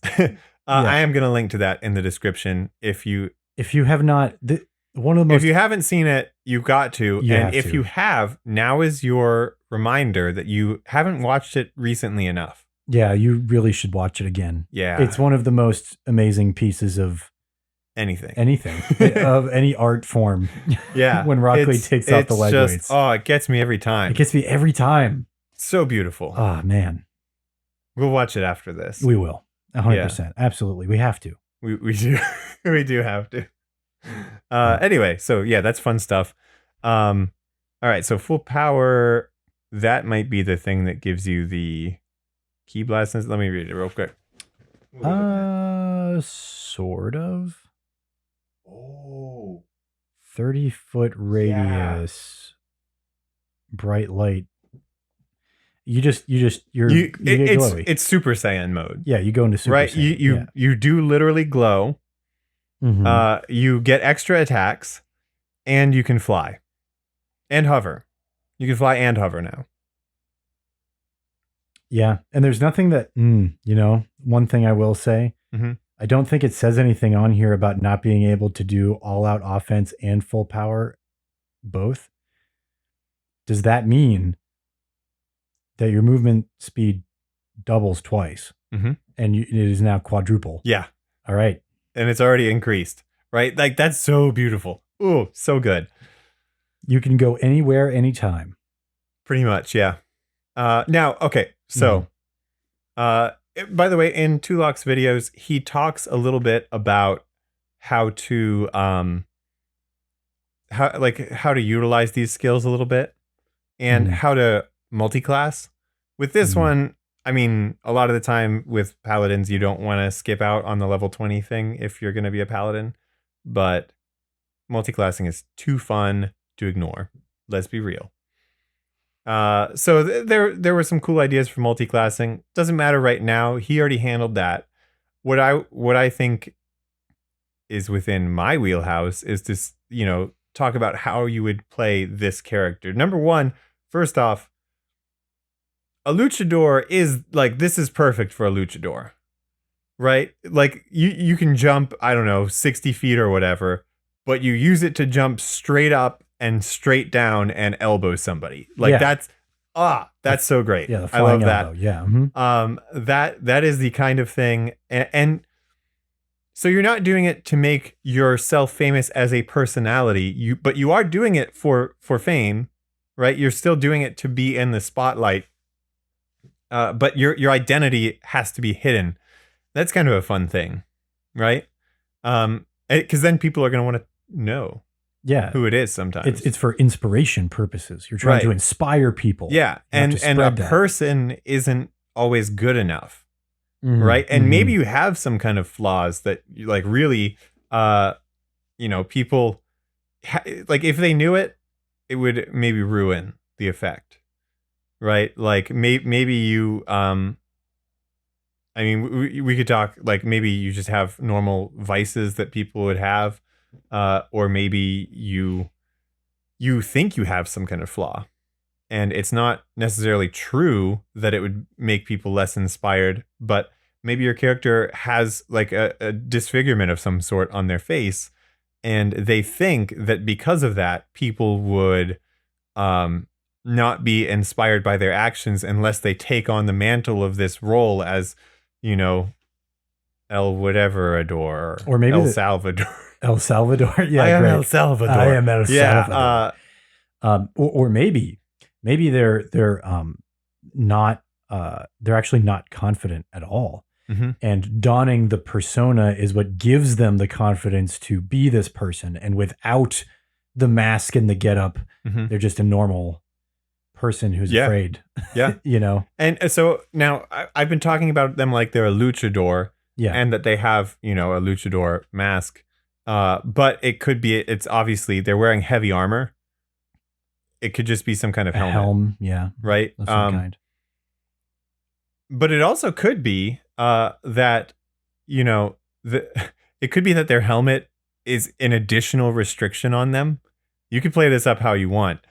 S1: I am going to link to that in the description. If you have not, if you haven't seen it, you've got to. And if you have, now is your reminder that you haven't watched it recently enough.
S2: Yeah, you really should watch it again.
S1: Yeah,
S2: it's one of the most amazing pieces of anything of any art form.
S1: Yeah,
S2: when Rock Lee takes off the leg weights.
S1: Oh, it gets me every time.
S2: It gets me every time.
S1: So beautiful.
S2: Oh man,
S1: we'll watch it after this.
S2: We will 100%. Absolutely, we have to.
S1: We do. We do have to. Anyway, so yeah, that's fun stuff. All right, so full power. That might be the thing that gives you the key blast. Let me read it real quick.
S2: Sort of. 30-foot radius. Yeah. Bright light. It's
S1: Super Saiyan mode.
S2: Yeah, you go into Super Saiyan.
S1: You do literally glow. Mm-hmm. You get extra attacks, and you can fly and hover. You can fly and hover now.
S2: Yeah. And there's nothing that, one thing I will say,
S1: Mhm.
S2: I don't think it says anything on here about not being able to do all out offense and full power both. Does that mean that your movement speed doubles twice
S1: Mhm.
S2: and it is now quadruple?
S1: Yeah.
S2: All right.
S1: And it's already increased, right? Like, that's so beautiful. Ooh, so good.
S2: You can go anywhere, anytime.
S1: Pretty much, yeah. Now, okay, so, by the way, in Tulok's videos, he talks a little bit about how to, how to utilize these skills a little bit and
S2: Mhm.
S1: how to multi-class. With this
S2: Mhm.
S1: one, I mean, a lot of the time with paladins, you don't want to skip out on the level 20 thing if you're going to be a paladin, but multi-classing is too fun to ignore. Let's be real. So there were some cool ideas for multi-classing. Doesn't matter right now. He already handled that. What I think is within my wheelhouse is to talk about how you would play this character. Number one, first off, a luchador is like, this is perfect for a luchador, right? Like you can jump, I don't know, 60 feet or whatever, but you use it to jump straight up and straight down and elbow somebody. Like
S2: Yeah.
S1: that's so great.
S2: Yeah, the
S1: I love
S2: flying elbow.
S1: that.
S2: Yeah. Mhm.
S1: That is the kind of thing, and so you're not doing it to make yourself famous as a personality, but you are doing it for fame, right? You're still doing it to be in the spotlight, but your identity has to be hidden. That's kind of a fun thing, right? Because then people are going to want to know
S2: Yeah.
S1: who it is sometimes.
S2: It's for inspiration purposes. You're trying to
S1: Right.
S2: inspire people.
S1: Yeah,
S2: You have
S1: and
S2: to
S1: a
S2: spread that.
S1: person isn't always good enough,
S2: Mhm.
S1: right? And
S2: Mhm.
S1: maybe you have some kind of flaws that like really, people like if they knew it, it would maybe ruin the effect, right? Like maybe you, I mean, we could talk like maybe you just have normal vices that people would have, or maybe you think you have some kind of flaw, and it's not necessarily true that it would make people less inspired, but maybe your character has like a disfigurement of some sort on their face, and they think that because of that, people would not be inspired by their actions unless they take on the mantle of this role as, you know, El whatever adore,
S2: Or maybe
S1: El Salvador.
S2: El Salvador. Yeah,
S1: I am
S2: great.
S1: El Salvador.
S2: I am El
S1: Yeah,
S2: Salvador. Or maybe they're not they're actually not confident at all.
S1: mhm.
S2: And donning the persona is what gives them the confidence to be this person. And without the mask and the getup,
S1: Mhm.
S2: they're just a normal person who's
S1: Yeah.
S2: afraid.
S1: Yeah. And so now I've been talking about them like they're a luchador,
S2: Yeah.
S1: and that they have, a luchador mask. But it could be, it's obviously they're wearing heavy armor. It could just be some kind of
S2: A
S1: helmet,
S2: helm. Yeah.
S1: right?
S2: Of some kind.
S1: But it also could be that, it could be that their helmet is an additional restriction on them. You could play this up how you want.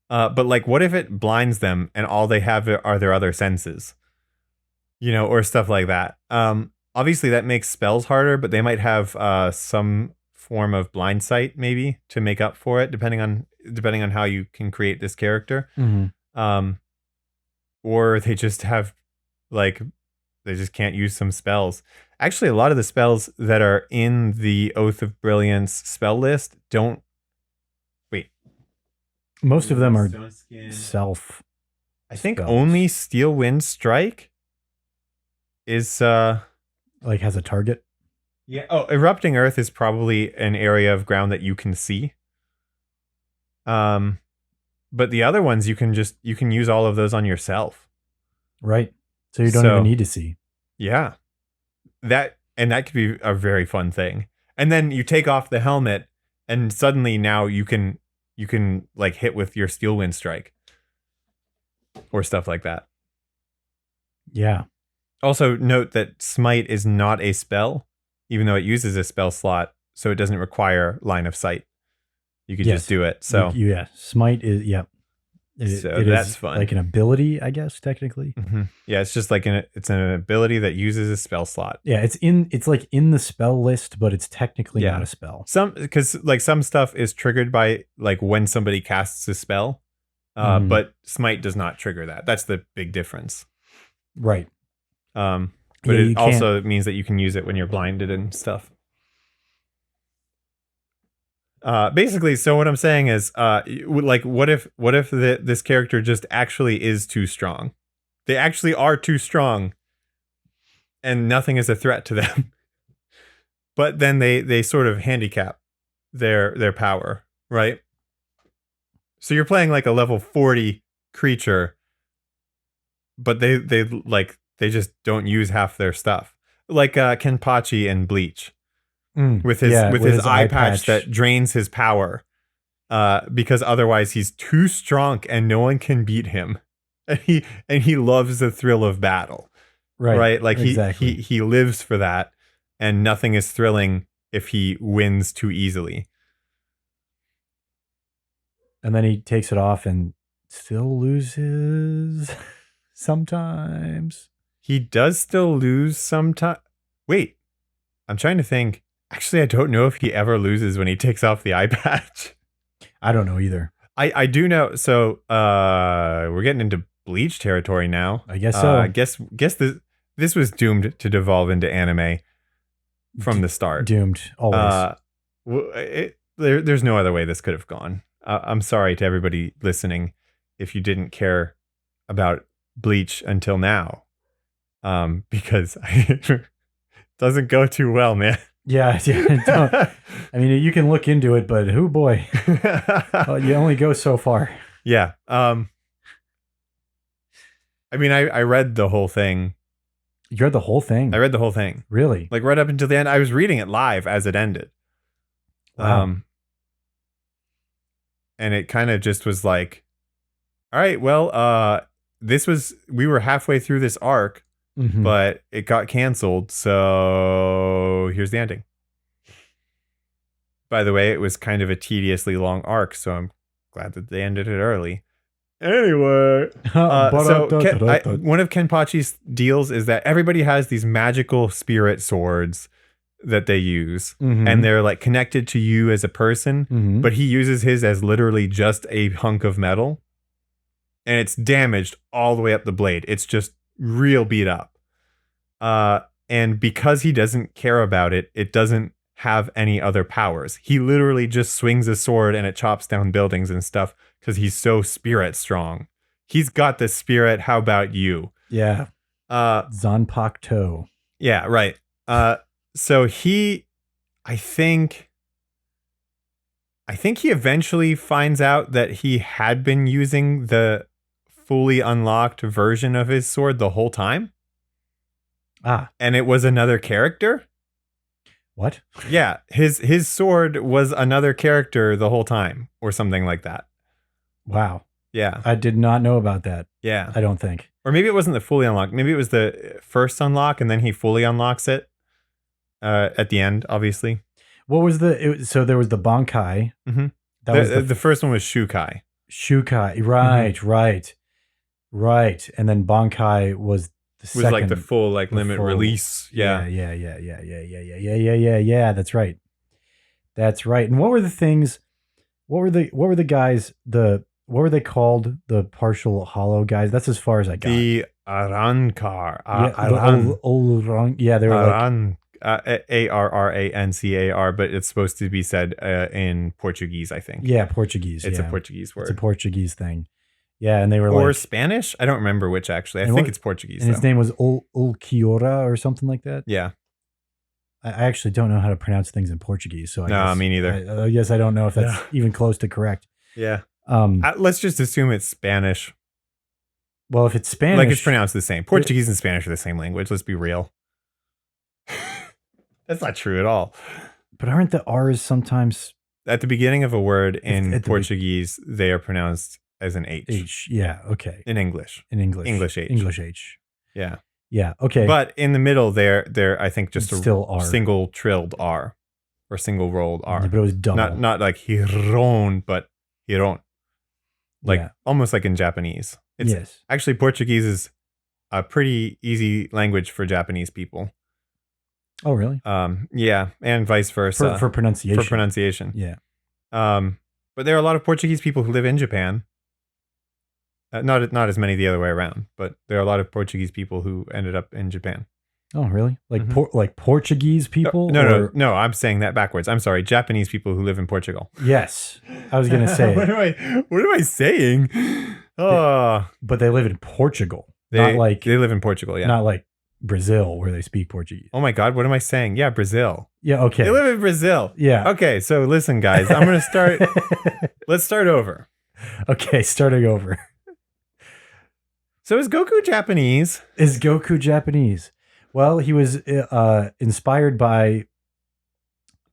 S1: But like, what if it blinds them and all they have are their other senses, or stuff like that? Obviously that makes spells harder, but they might have some form of blind sight maybe to make up for it, depending on how you can create this character.
S2: Mm-hmm.
S1: Or they just have like, they just can't use some spells. Actually, a lot of the spells that are in the Oath of Brilliance spell list don't. Wait.
S2: Most of them are
S1: Stone Skin.
S2: self.
S1: I think
S2: spells.
S1: only Steel Wind Strike is
S2: like has a target.
S1: Yeah. Oh, Erupting Earth is probably an area of ground that you can see. But the other ones you can use all of those on yourself.
S2: Right. So you don't even need to see.
S1: Yeah. That could be a very fun thing. And then you take off the helmet and suddenly now you can like hit with your Steel Wind Strike or stuff like that.
S2: Yeah.
S1: Also note that Smite is not a spell, even though it uses a spell slot, so it doesn't require line of sight. You could just do it. So
S2: yeah, Smite is
S1: So
S2: it
S1: that's
S2: is
S1: fun.
S2: like an ability, I guess, technically.
S1: Mm-hmm. Yeah, it's just like it's an ability that uses a spell slot.
S2: Yeah, it's like in the spell list, but it's technically
S1: Yeah.
S2: not a spell.
S1: Because like some stuff is triggered by like when somebody casts a spell, but Smite does not trigger that. That's the big difference.
S2: Right.
S1: But
S2: Yeah,
S1: it also means that you can use it when you're blinded and stuff. Basically, so what I'm saying is, like, what if this character just actually is too strong? They actually are too strong, and nothing is a threat to them. But then they sort of handicap their power, right? So you're playing like a level 40 creature, but they just don't use half their stuff, like Kenpachi and Bleach. With his eye patch that drains his power, because otherwise he's too strong and no one can beat him, and he loves the thrill of battle, right? Like
S2: exactly.
S1: he lives for that, and nothing is thrilling if he wins too easily.
S2: And then he takes it off and still loses sometimes.
S1: He does still lose sometimes. Wait, I'm trying to think. Actually, I don't know if he ever loses when he takes off the eye patch.
S2: I don't know either.
S1: I do know. So we're getting into Bleach territory now.
S2: I guess so.
S1: I guess this was doomed to devolve into anime from the start.
S2: Doomed, always.
S1: There's no other way this could have gone. I'm sorry to everybody listening if you didn't care about Bleach until now, because it doesn't go too well, man.
S2: Yeah. I mean, you can look into it, but oh boy, you only go so far.
S1: Yeah. I mean, I read the whole thing.
S2: You read the whole thing?
S1: I read the whole thing.
S2: Really?
S1: Like right up until the end. I was reading it live as it ended.
S2: Wow.
S1: And it kind of just was like, all right, well, we were halfway through this arc, but it got canceled. So here's the ending. By the way, it was kind of a tediously long arc, so I'm glad that they ended it early. Anyway, one of Kenpachi's deals is that everybody has these magical spirit swords that they use, and they're like connected to you as a person, but he uses his as literally just a hunk of metal, and it's damaged all the way up the blade. It's just real beat up. And because he doesn't care about it, it doesn't have any other powers. He literally just swings a sword and it chops down buildings and stuff because he's so spirit strong. He's got the spirit. How about you?
S2: Yeah. Zanpakuto.
S1: Yeah, right. So I think he eventually finds out that he had been using the fully unlocked version of his sword the whole time. And it was another character.
S2: What?
S1: Yeah, his sword was another character the whole time, or something like that.
S2: Wow.
S1: Yeah.
S2: I did not know about that.
S1: Yeah.
S2: I don't think.
S1: Or maybe it wasn't the fully unlocked. Maybe it was the first unlock, and then he fully unlocks it at the end, obviously.
S2: What was so there was the Bankai.
S1: That was the first one was Shukai.
S2: Right. And then Bankai was the second.
S1: Was like the full limit release. Yeah.
S2: Yeah. That's right. And what were the things? What were the guys? What were they called? The partial hollow guys. That's as far as I got.
S1: The Arankar.
S2: Yeah, they were
S1: Aran. Arrancar, but it's supposed to be said in Portuguese, I think.
S2: Yeah, Portuguese.
S1: It's a Portuguese word.
S2: It's a Portuguese thing. Yeah, and they were
S1: or Spanish. I don't remember which actually. I think it's Portuguese.
S2: And his name was Ulquiorra or something like that.
S1: Yeah.
S2: I actually don't know how to pronounce things in Portuguese, so
S1: me neither.
S2: I guess I don't know if that's even close to correct.
S1: Yeah. Let's just assume it's Spanish.
S2: Well, if it's Spanish,
S1: like it's pronounced the same. Portuguese and Spanish are the same language. Let's be real. That's not true at all.
S2: But aren't the R's sometimes
S1: at the beginning of a word in Portuguese? They are pronounced as an H.
S2: H. Yeah. Okay.
S1: In English.
S2: English H.
S1: English H. Yeah.
S2: Yeah. Okay.
S1: But in the middle, they're I think just
S2: still R.
S1: Single trilled R, or single rolled R.
S2: Yeah, but it was double.
S1: Not like Hiron, but Hiron. like
S2: Yeah.
S1: almost like in Japanese. It's
S2: yes.
S1: actually Portuguese is a pretty easy language for Japanese people.
S2: Oh, really?
S1: Yeah, and vice versa
S2: For pronunciation.
S1: for pronunciation.
S2: Yeah.
S1: But there are a lot of Portuguese people who live in Japan. Not as many the other way around, but there are a lot of Portuguese people who ended up in Japan.
S2: Oh, really? Like like Portuguese people?
S1: No. I'm saying that backwards. I'm sorry. Japanese people who live in Portugal.
S2: Yes, I was gonna say.
S1: What am I saying? Oh,
S2: But they live in Portugal.
S1: they
S2: not
S1: live in Portugal. Yeah.
S2: not like Brazil where they speak Portuguese.
S1: Oh my God, what am I saying? Yeah, Brazil.
S2: Yeah. Okay.
S1: They live in Brazil.
S2: Yeah.
S1: Okay, so listen, guys. I'm gonna start. Let's start over.
S2: Okay, starting over.
S1: So is Goku Japanese?
S2: Is Goku Japanese? Well, he was inspired by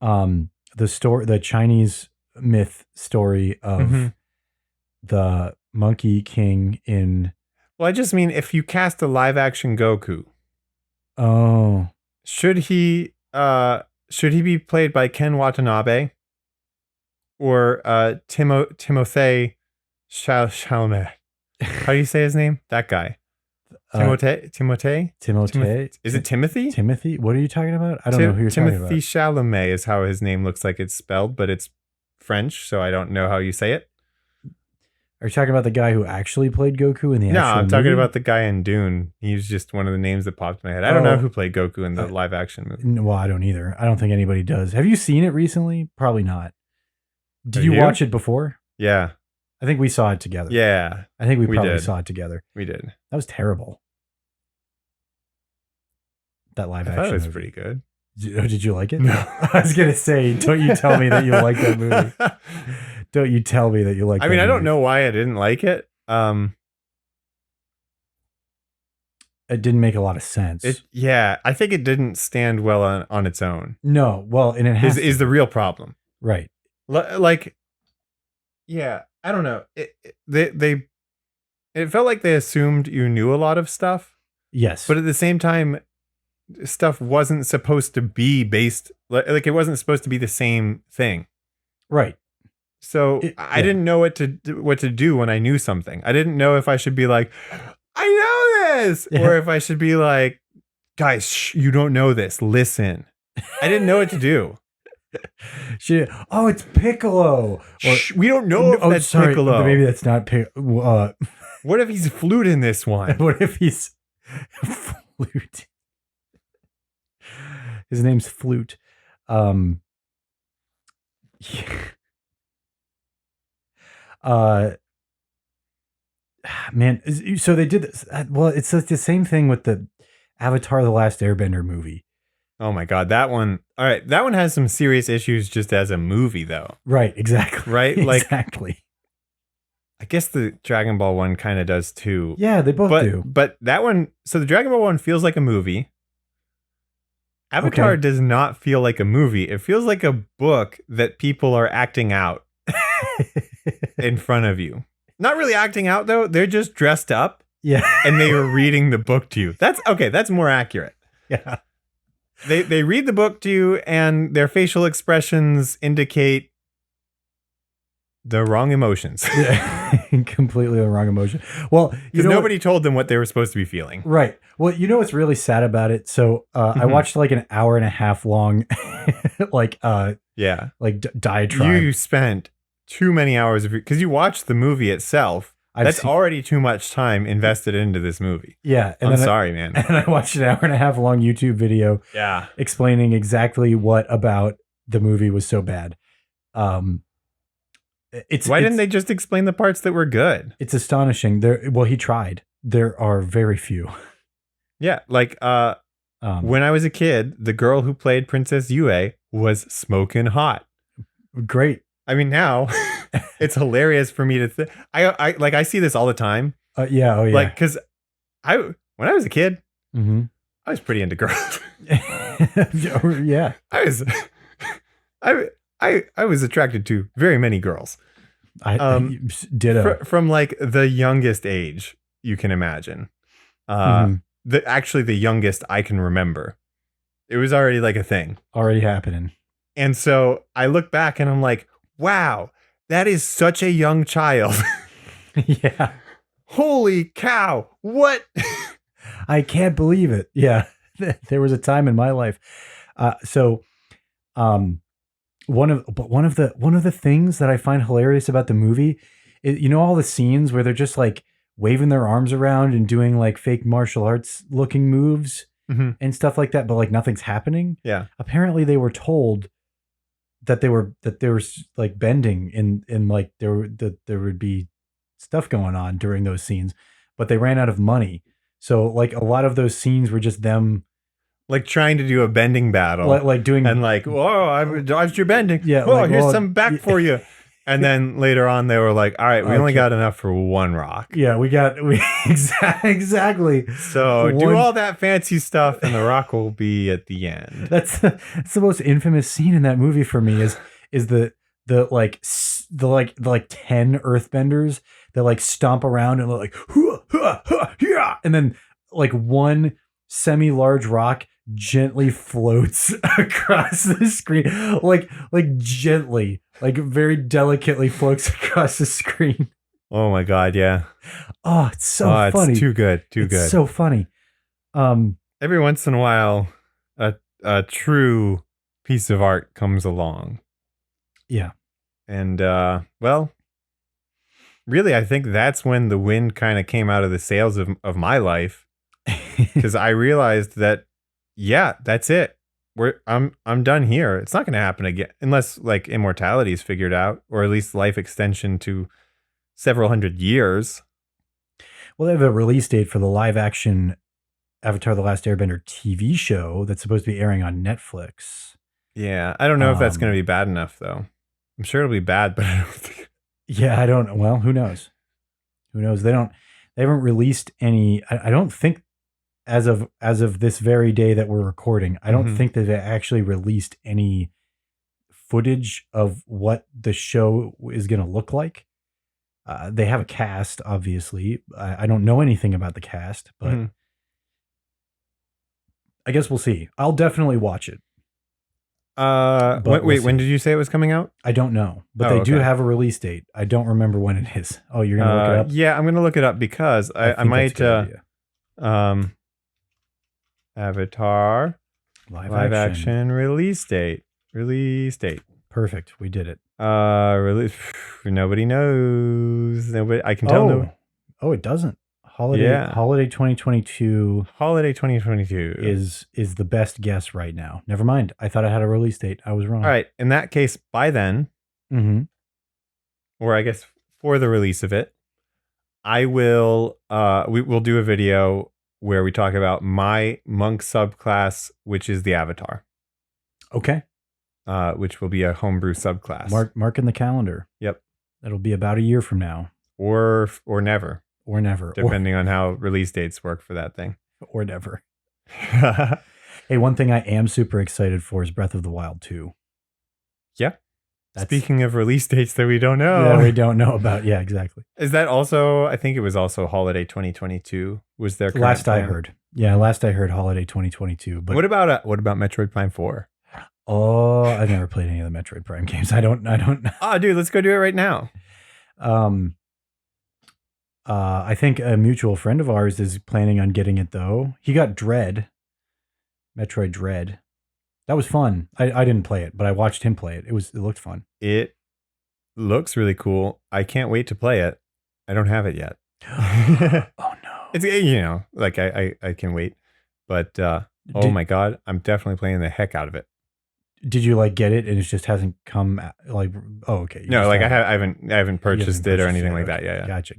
S2: the Chinese myth story of the Monkey King in.
S1: Well, I just mean if you cast a live action Goku, should he be played by Ken Watanabe or Timothée Chalamet? How do you say his name? That guy. Timothée? Is it Timothy?
S2: Timothy? What are you talking about? I don't know who you're talking about.
S1: Timothée Chalamet is how his name looks like it's spelled, but it's French, so I don't know how you say it.
S2: Are you talking about the guy who actually played Goku in the actual
S1: I'm talking
S2: movie?
S1: about the guy in Dune. He's just one of the names that popped in my head. I don't know who played Goku in the live action movie.
S2: Well, I don't either. I don't think anybody does. Have you seen it recently? Probably not. Did
S1: Have
S2: you
S1: you?
S2: watch it before?
S1: Yeah.
S2: I think we saw it together.
S1: Yeah.
S2: I think we probably
S1: did.
S2: saw it together.
S1: We did.
S2: That was terrible. That live
S1: I
S2: action
S1: thought it was
S2: movie.
S1: pretty good.
S2: Did you like it?
S1: No.
S2: I was going to say, don't you tell me that you like that movie. Don't you tell me that you like that
S1: I
S2: movie.
S1: don't know why I didn't like it.
S2: It didn't make a lot of sense.
S1: I think it didn't stand well on its own.
S2: No. Well, and it has
S1: Is the real problem.
S2: right.
S1: I don't know. It felt like they assumed you knew a lot of stuff,
S2: Yes.
S1: but at the same time, stuff wasn't supposed to be based like it wasn't supposed to be the same thing.
S2: right.
S1: So I didn't know what to do when I knew something. I didn't know if I should be like, I know this, or if I should be like, guys, you don't know this. Listen. I didn't know what to do.
S2: It's Piccolo. Or,
S1: We don't know if that's Piccolo.
S2: Maybe that's not Piccolo.
S1: What if he's flute in this one?
S2: What if he's Flute? His name's Flute. Man, so they did this. Well, it's like the same thing with the Avatar: The Last Airbender movie.
S1: Oh my God, that one. All right, that one has some serious issues just as a movie, though.
S2: Right, exactly.
S1: Right, like
S2: exactly.
S1: I guess the Dragon Ball one kind of does too.
S2: Yeah, they both do.
S1: But that one, so the Dragon Ball one feels like a movie. Avatar does not feel like a movie. It feels like a book that people are acting out in front of you. Not really acting out though. They're just dressed up.
S2: Yeah.
S1: And they are reading the book to you. That's okay. That's more accurate.
S2: Yeah.
S1: They read the book to you and their facial expressions indicate the wrong emotions.
S2: Yeah. Completely the wrong emotion. Well,
S1: because nobody told them what they were supposed to be feeling.
S2: Right. Well, you know what's really sad about it? So I watched like an hour and a half long, diatribe.
S1: You spent too many hours because you watched the movie itself. That's already too much time invested into this movie.
S2: Yeah.
S1: And I'm sorry, man.
S2: And I watched an hour and a half long YouTube video.
S1: Yeah.
S2: Explaining exactly what about the movie was so bad.
S1: Why didn't they just explain the parts that were good?
S2: It's astonishing. He tried. There are very few.
S1: Yeah, like when I was a kid, the girl who played Princess Yue was smoking hot.
S2: Great.
S1: I mean, now it's hilarious for me to I see this all the time.
S2: Yeah. Oh yeah.
S1: Like, because when I was a kid,
S2: I
S1: was pretty into girls.
S2: Yeah.
S1: I was attracted to very many girls.
S2: Ditto.
S1: From like the youngest age you can imagine. Actually the youngest I can remember. It was already like a thing.
S2: Already happening.
S1: And so I look back and I'm like, wow, that is such a young child.
S2: Yeah.
S1: Holy cow. What?
S2: I can't believe it. Yeah. There was a time in my life. One of the things that I find hilarious about the movie is, all the scenes where they're just like waving their arms around and doing like fake martial arts looking moves and stuff like that, but like nothing's happening.
S1: Yeah.
S2: Apparently they were told that there was like bending and like there would be stuff going on during those scenes, but they ran out of money. So like a lot of those scenes were just them
S1: like trying to do a bending battle,
S2: like doing
S1: and like, whoa, I've dodged your bending.
S2: Yeah,
S1: Oh,
S2: like,
S1: here's some back for you. And then later on, they were like, all right, we only got enough for one rock.
S2: Yeah, we exactly.
S1: So do all that fancy stuff, and the rock will be at the end.
S2: That's the most infamous scene in that movie for me is the 10 earthbenders that like stomp around and like and then like one semi-large rock gently floats across the screen, like gently, like very delicately floats across the screen.
S1: Oh my god, yeah.
S2: Oh, it's so funny.
S1: It's too good, good.
S2: So funny.
S1: Every once in a while, a true piece of art comes along.
S2: Yeah.
S1: And well, really, I think that's when the wind kind of came out of the sails of my life, because I realized that, yeah, that's it. I'm done here. It's not going to happen again unless like immortality is figured out, or at least life extension to several hundred years.
S2: Well, they have a release date for the live action Avatar: The Last Airbender TV show that's supposed to be airing on Netflix.
S1: Yeah, I don't know if that's going to be bad enough though. I'm sure it'll be bad, but I don't think.
S2: Yeah, I don't. Well, who knows? Who knows? They haven't released any. I don't think as of this very day that we're recording, I don't think that they actually released any footage of what the show is going to look like. They have a cast, obviously. I don't know anything about the cast, but I guess we'll see. I'll definitely watch it.
S1: Wait, when did you say it was coming out?
S2: I don't know, but they do have a release date. I don't remember when it is. Oh, you're gonna look it up?
S1: Yeah, I'm gonna look it up because I might. Avatar live action release date.
S2: Perfect. We did it.
S1: Release. Nobody knows. Nobody. I can tell.
S2: Oh, it doesn't. Holiday 2022.
S1: Holiday 2022
S2: is the best guess right now. Never mind. I thought I had a release date. I was wrong.
S1: All right. In that case, by then, or I guess for the release of it, I will. We will do a video where we talk about my monk subclass, which is the Avatar.
S2: Okay.
S1: Which will be a homebrew subclass.
S2: Mark in the calendar.
S1: Yep.
S2: That'll be about a year from now.
S1: Or never.
S2: Or never.
S1: Depending on how release dates work for that thing.
S2: Or never. Hey, one thing I am super excited for is Breath of the Wild 2.
S1: Yeah. Speaking of release dates that we don't know.
S2: Yeah, we don't know about. Yeah, exactly.
S1: Is that also, I think it was also holiday 2022 was their
S2: last plan? I heard. Yeah, last I heard holiday 2022. But
S1: what about Metroid Prime 4?
S2: Oh, I've never played any of the Metroid Prime games. I don't know.
S1: Oh, dude, let's go do it right now.
S2: I think a mutual friend of ours is planning on getting it though. He got Metroid Dread. That was fun. I didn't play it, but I watched him play it. It looked fun.
S1: It looks really cool. I can't wait to play it. I don't have it yet.
S2: Oh no.
S1: It's like I can wait. But oh my god, I'm definitely playing the heck out of it.
S2: Did you like get it and it just hasn't come like okay.
S1: No, like I haven't purchased it or anything like that. Yeah.
S2: Gotcha.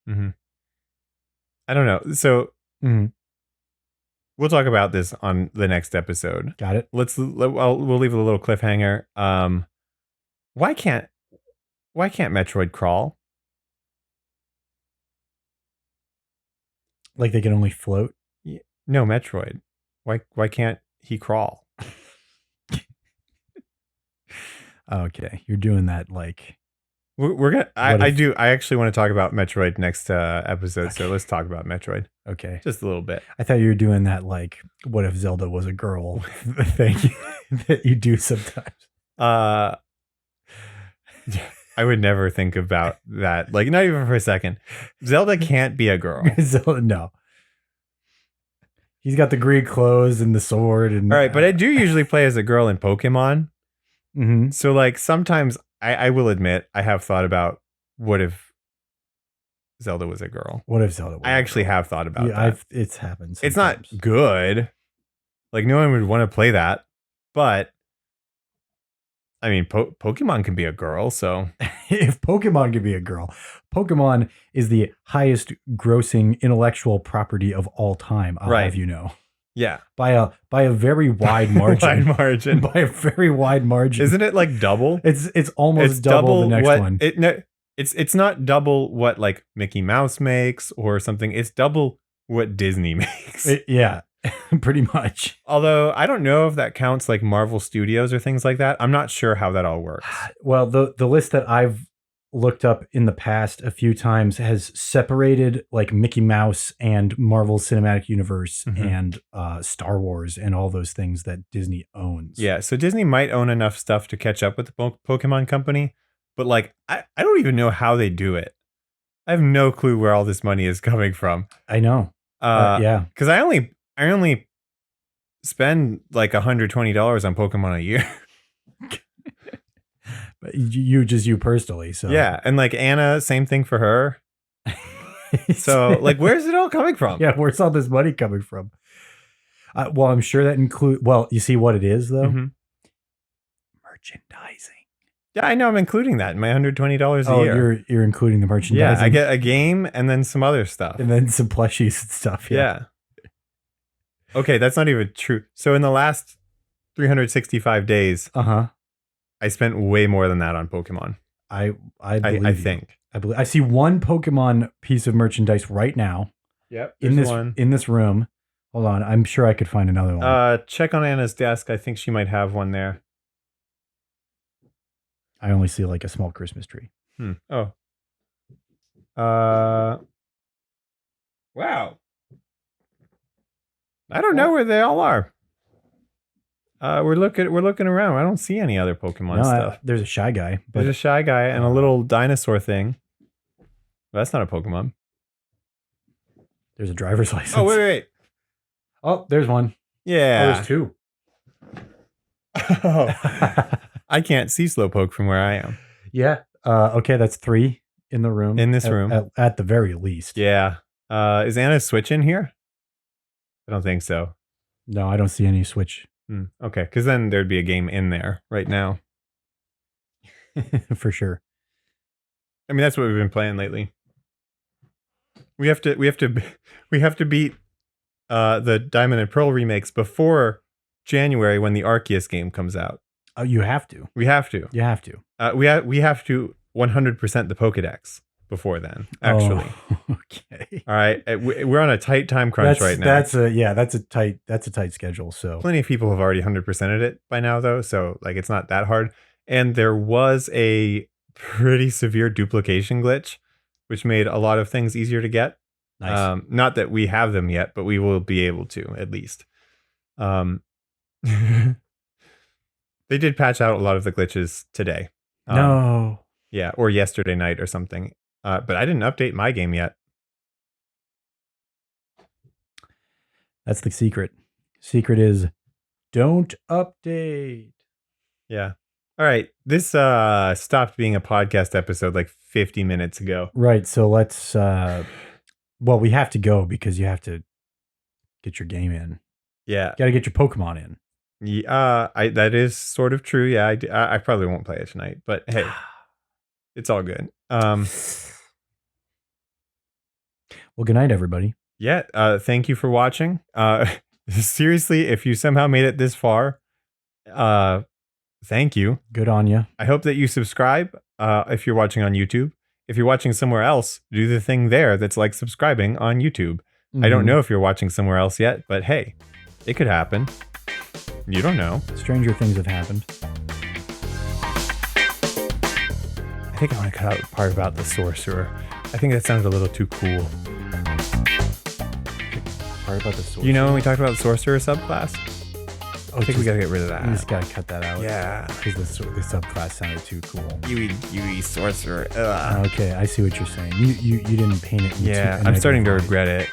S1: Mm-hmm. I don't know. So we'll talk about this on the next episode.
S2: Got it.
S1: We'll leave a little cliffhanger. Why can't Metroid crawl?
S2: Like they can only float?
S1: No, Metroid. Why can't he crawl?
S2: Okay, you're doing that like
S1: we're gonna. I actually want to talk about Metroid next episode. Okay. So let's talk about Metroid.
S2: Okay,
S1: just a little bit.
S2: I thought you were doing that like what if Zelda was a girl thing that you do sometimes.
S1: I would never think about that. Like, not even for a second. Zelda can't be a girl.
S2: No. He's got the Greek clothes and the sword. And
S1: all right, but I do usually play as a girl in Pokemon.
S2: Mm-hmm.
S1: So, like, sometimes I will admit I have thought about what if Zelda was a girl.
S2: What if Zelda was
S1: I actually have thought about that.
S2: It's happened sometimes.
S1: It's not good. Like, no one would want to play that. But, I mean, Pokemon can be a girl, so...
S2: If Pokemon could be a girl, Pokemon is the highest grossing intellectual property of all time. I'll have you know.
S1: Yeah.
S2: By a very wide margin. By a very wide margin.
S1: Isn't it like double?
S2: It's almost double the next one.
S1: It's not double what like Mickey Mouse makes or something. It's double what Disney makes.
S2: Yeah. Pretty much.
S1: Although I don't know if that counts like Marvel Studios or things like that. I'm not sure how that all works.
S2: Well, the list that I've looked up in the past a few times has separated like Mickey Mouse and Marvel Cinematic Universe and Star Wars and all those things that Disney owns.
S1: Yeah, so Disney might own enough stuff to catch up with the Pokemon company, but like I don't even know how they do it. I have no clue where all this money is coming from.
S2: I know. Yeah.
S1: Because I only spend like $120 on Pokemon a year.
S2: But you personally. So
S1: yeah. And like Anna, same thing for her. So like, where's it all coming from?
S2: Yeah. Where's all this money coming from? Well, I'm sure that you see what it is though? Merchandising.
S1: Yeah, I know. I'm including that in my $120 a year.
S2: You're including the merchandising.
S1: Yeah. I get a game and then some other stuff.
S2: And then some plushies and stuff.
S1: Yeah. Okay, that's not even true. So in the last 365 days, I spent way more than that on Pokemon.
S2: I think. I see one Pokemon piece of merchandise right now.
S1: Yep.
S2: In this room. Hold on, I'm sure I could find another one.
S1: Check on Anna's desk. I think she might have one there.
S2: I only see like a small Christmas tree.
S1: Oh. Wow. I don't know where they all are. We're looking around. I don't see any other Pokemon stuff.
S2: There's a Shy Guy.
S1: There's a Shy Guy and a little dinosaur thing. Well, that's not a Pokemon.
S2: There's a driver's license.
S1: Oh, wait.
S2: Oh, there's one.
S1: Yeah.
S2: Oh, there's two.
S1: I can't see Slowpoke from where I am.
S2: Yeah. Okay, that's 3 in the room.
S1: In this room.
S2: At the very least.
S1: Yeah. Is Anna's Switch in here? I don't think so.
S2: No, I don't see any Switch.
S1: Okay, because then there'd be a game in there right now.
S2: For sure.
S1: I mean, that's what we've been playing lately. We have to beat the Diamond and Pearl remakes before January when the Arceus game comes out.
S2: Oh, you have to.
S1: We have to.
S2: You have to.
S1: We have to 100% the Pokédex before then. Actually.
S2: Oh, okay.
S1: All right. We're on a tight time crunch right now.
S2: That's a tight schedule. So
S1: plenty of people have already 100%ed it by now, though. So like it's not that hard. And there was a pretty severe duplication glitch, which made a lot of things easier to get.
S2: Nice.
S1: Not that we have them yet, but we will be able to at least. They did patch out a lot of the glitches today.
S2: No.
S1: Yeah, or yesterday night or something. But I didn't update my game yet.
S2: That's the secret. Secret is don't update.
S1: Yeah. All right. This stopped being a podcast episode like 50 minutes ago.
S2: Right. So let's we have to go because you have to get your game in.
S1: Yeah.
S2: Got to get your Pokemon in.
S1: Yeah, that is sort of true. Yeah, I probably won't play it tonight, but hey, it's all good.
S2: Well, good night, everybody.
S1: Yeah, thank you for watching. Seriously, if you somehow made it this far, thank you.
S2: Good on you.
S1: I hope that you subscribe if you're watching on YouTube. If you're watching somewhere else, do the thing there that's like subscribing on YouTube. I don't know if you're watching somewhere else yet, but hey, it could happen. You don't know.
S2: Stranger things have happened.
S1: I think I want to cut out the part about the Sorcerer. I think that sounds a little too cool.
S2: Part about the Sorcerer?
S1: You know when we talked about the Sorcerer subclass? I think we gotta get rid of that.
S2: You just gotta cut that out.
S1: Yeah.
S2: Because the subclass sounded too cool.
S1: UE Sorcerer. Ugh.
S2: Okay, I see what you're saying. You didn't paint it.
S1: Yeah, I'm starting to regret it.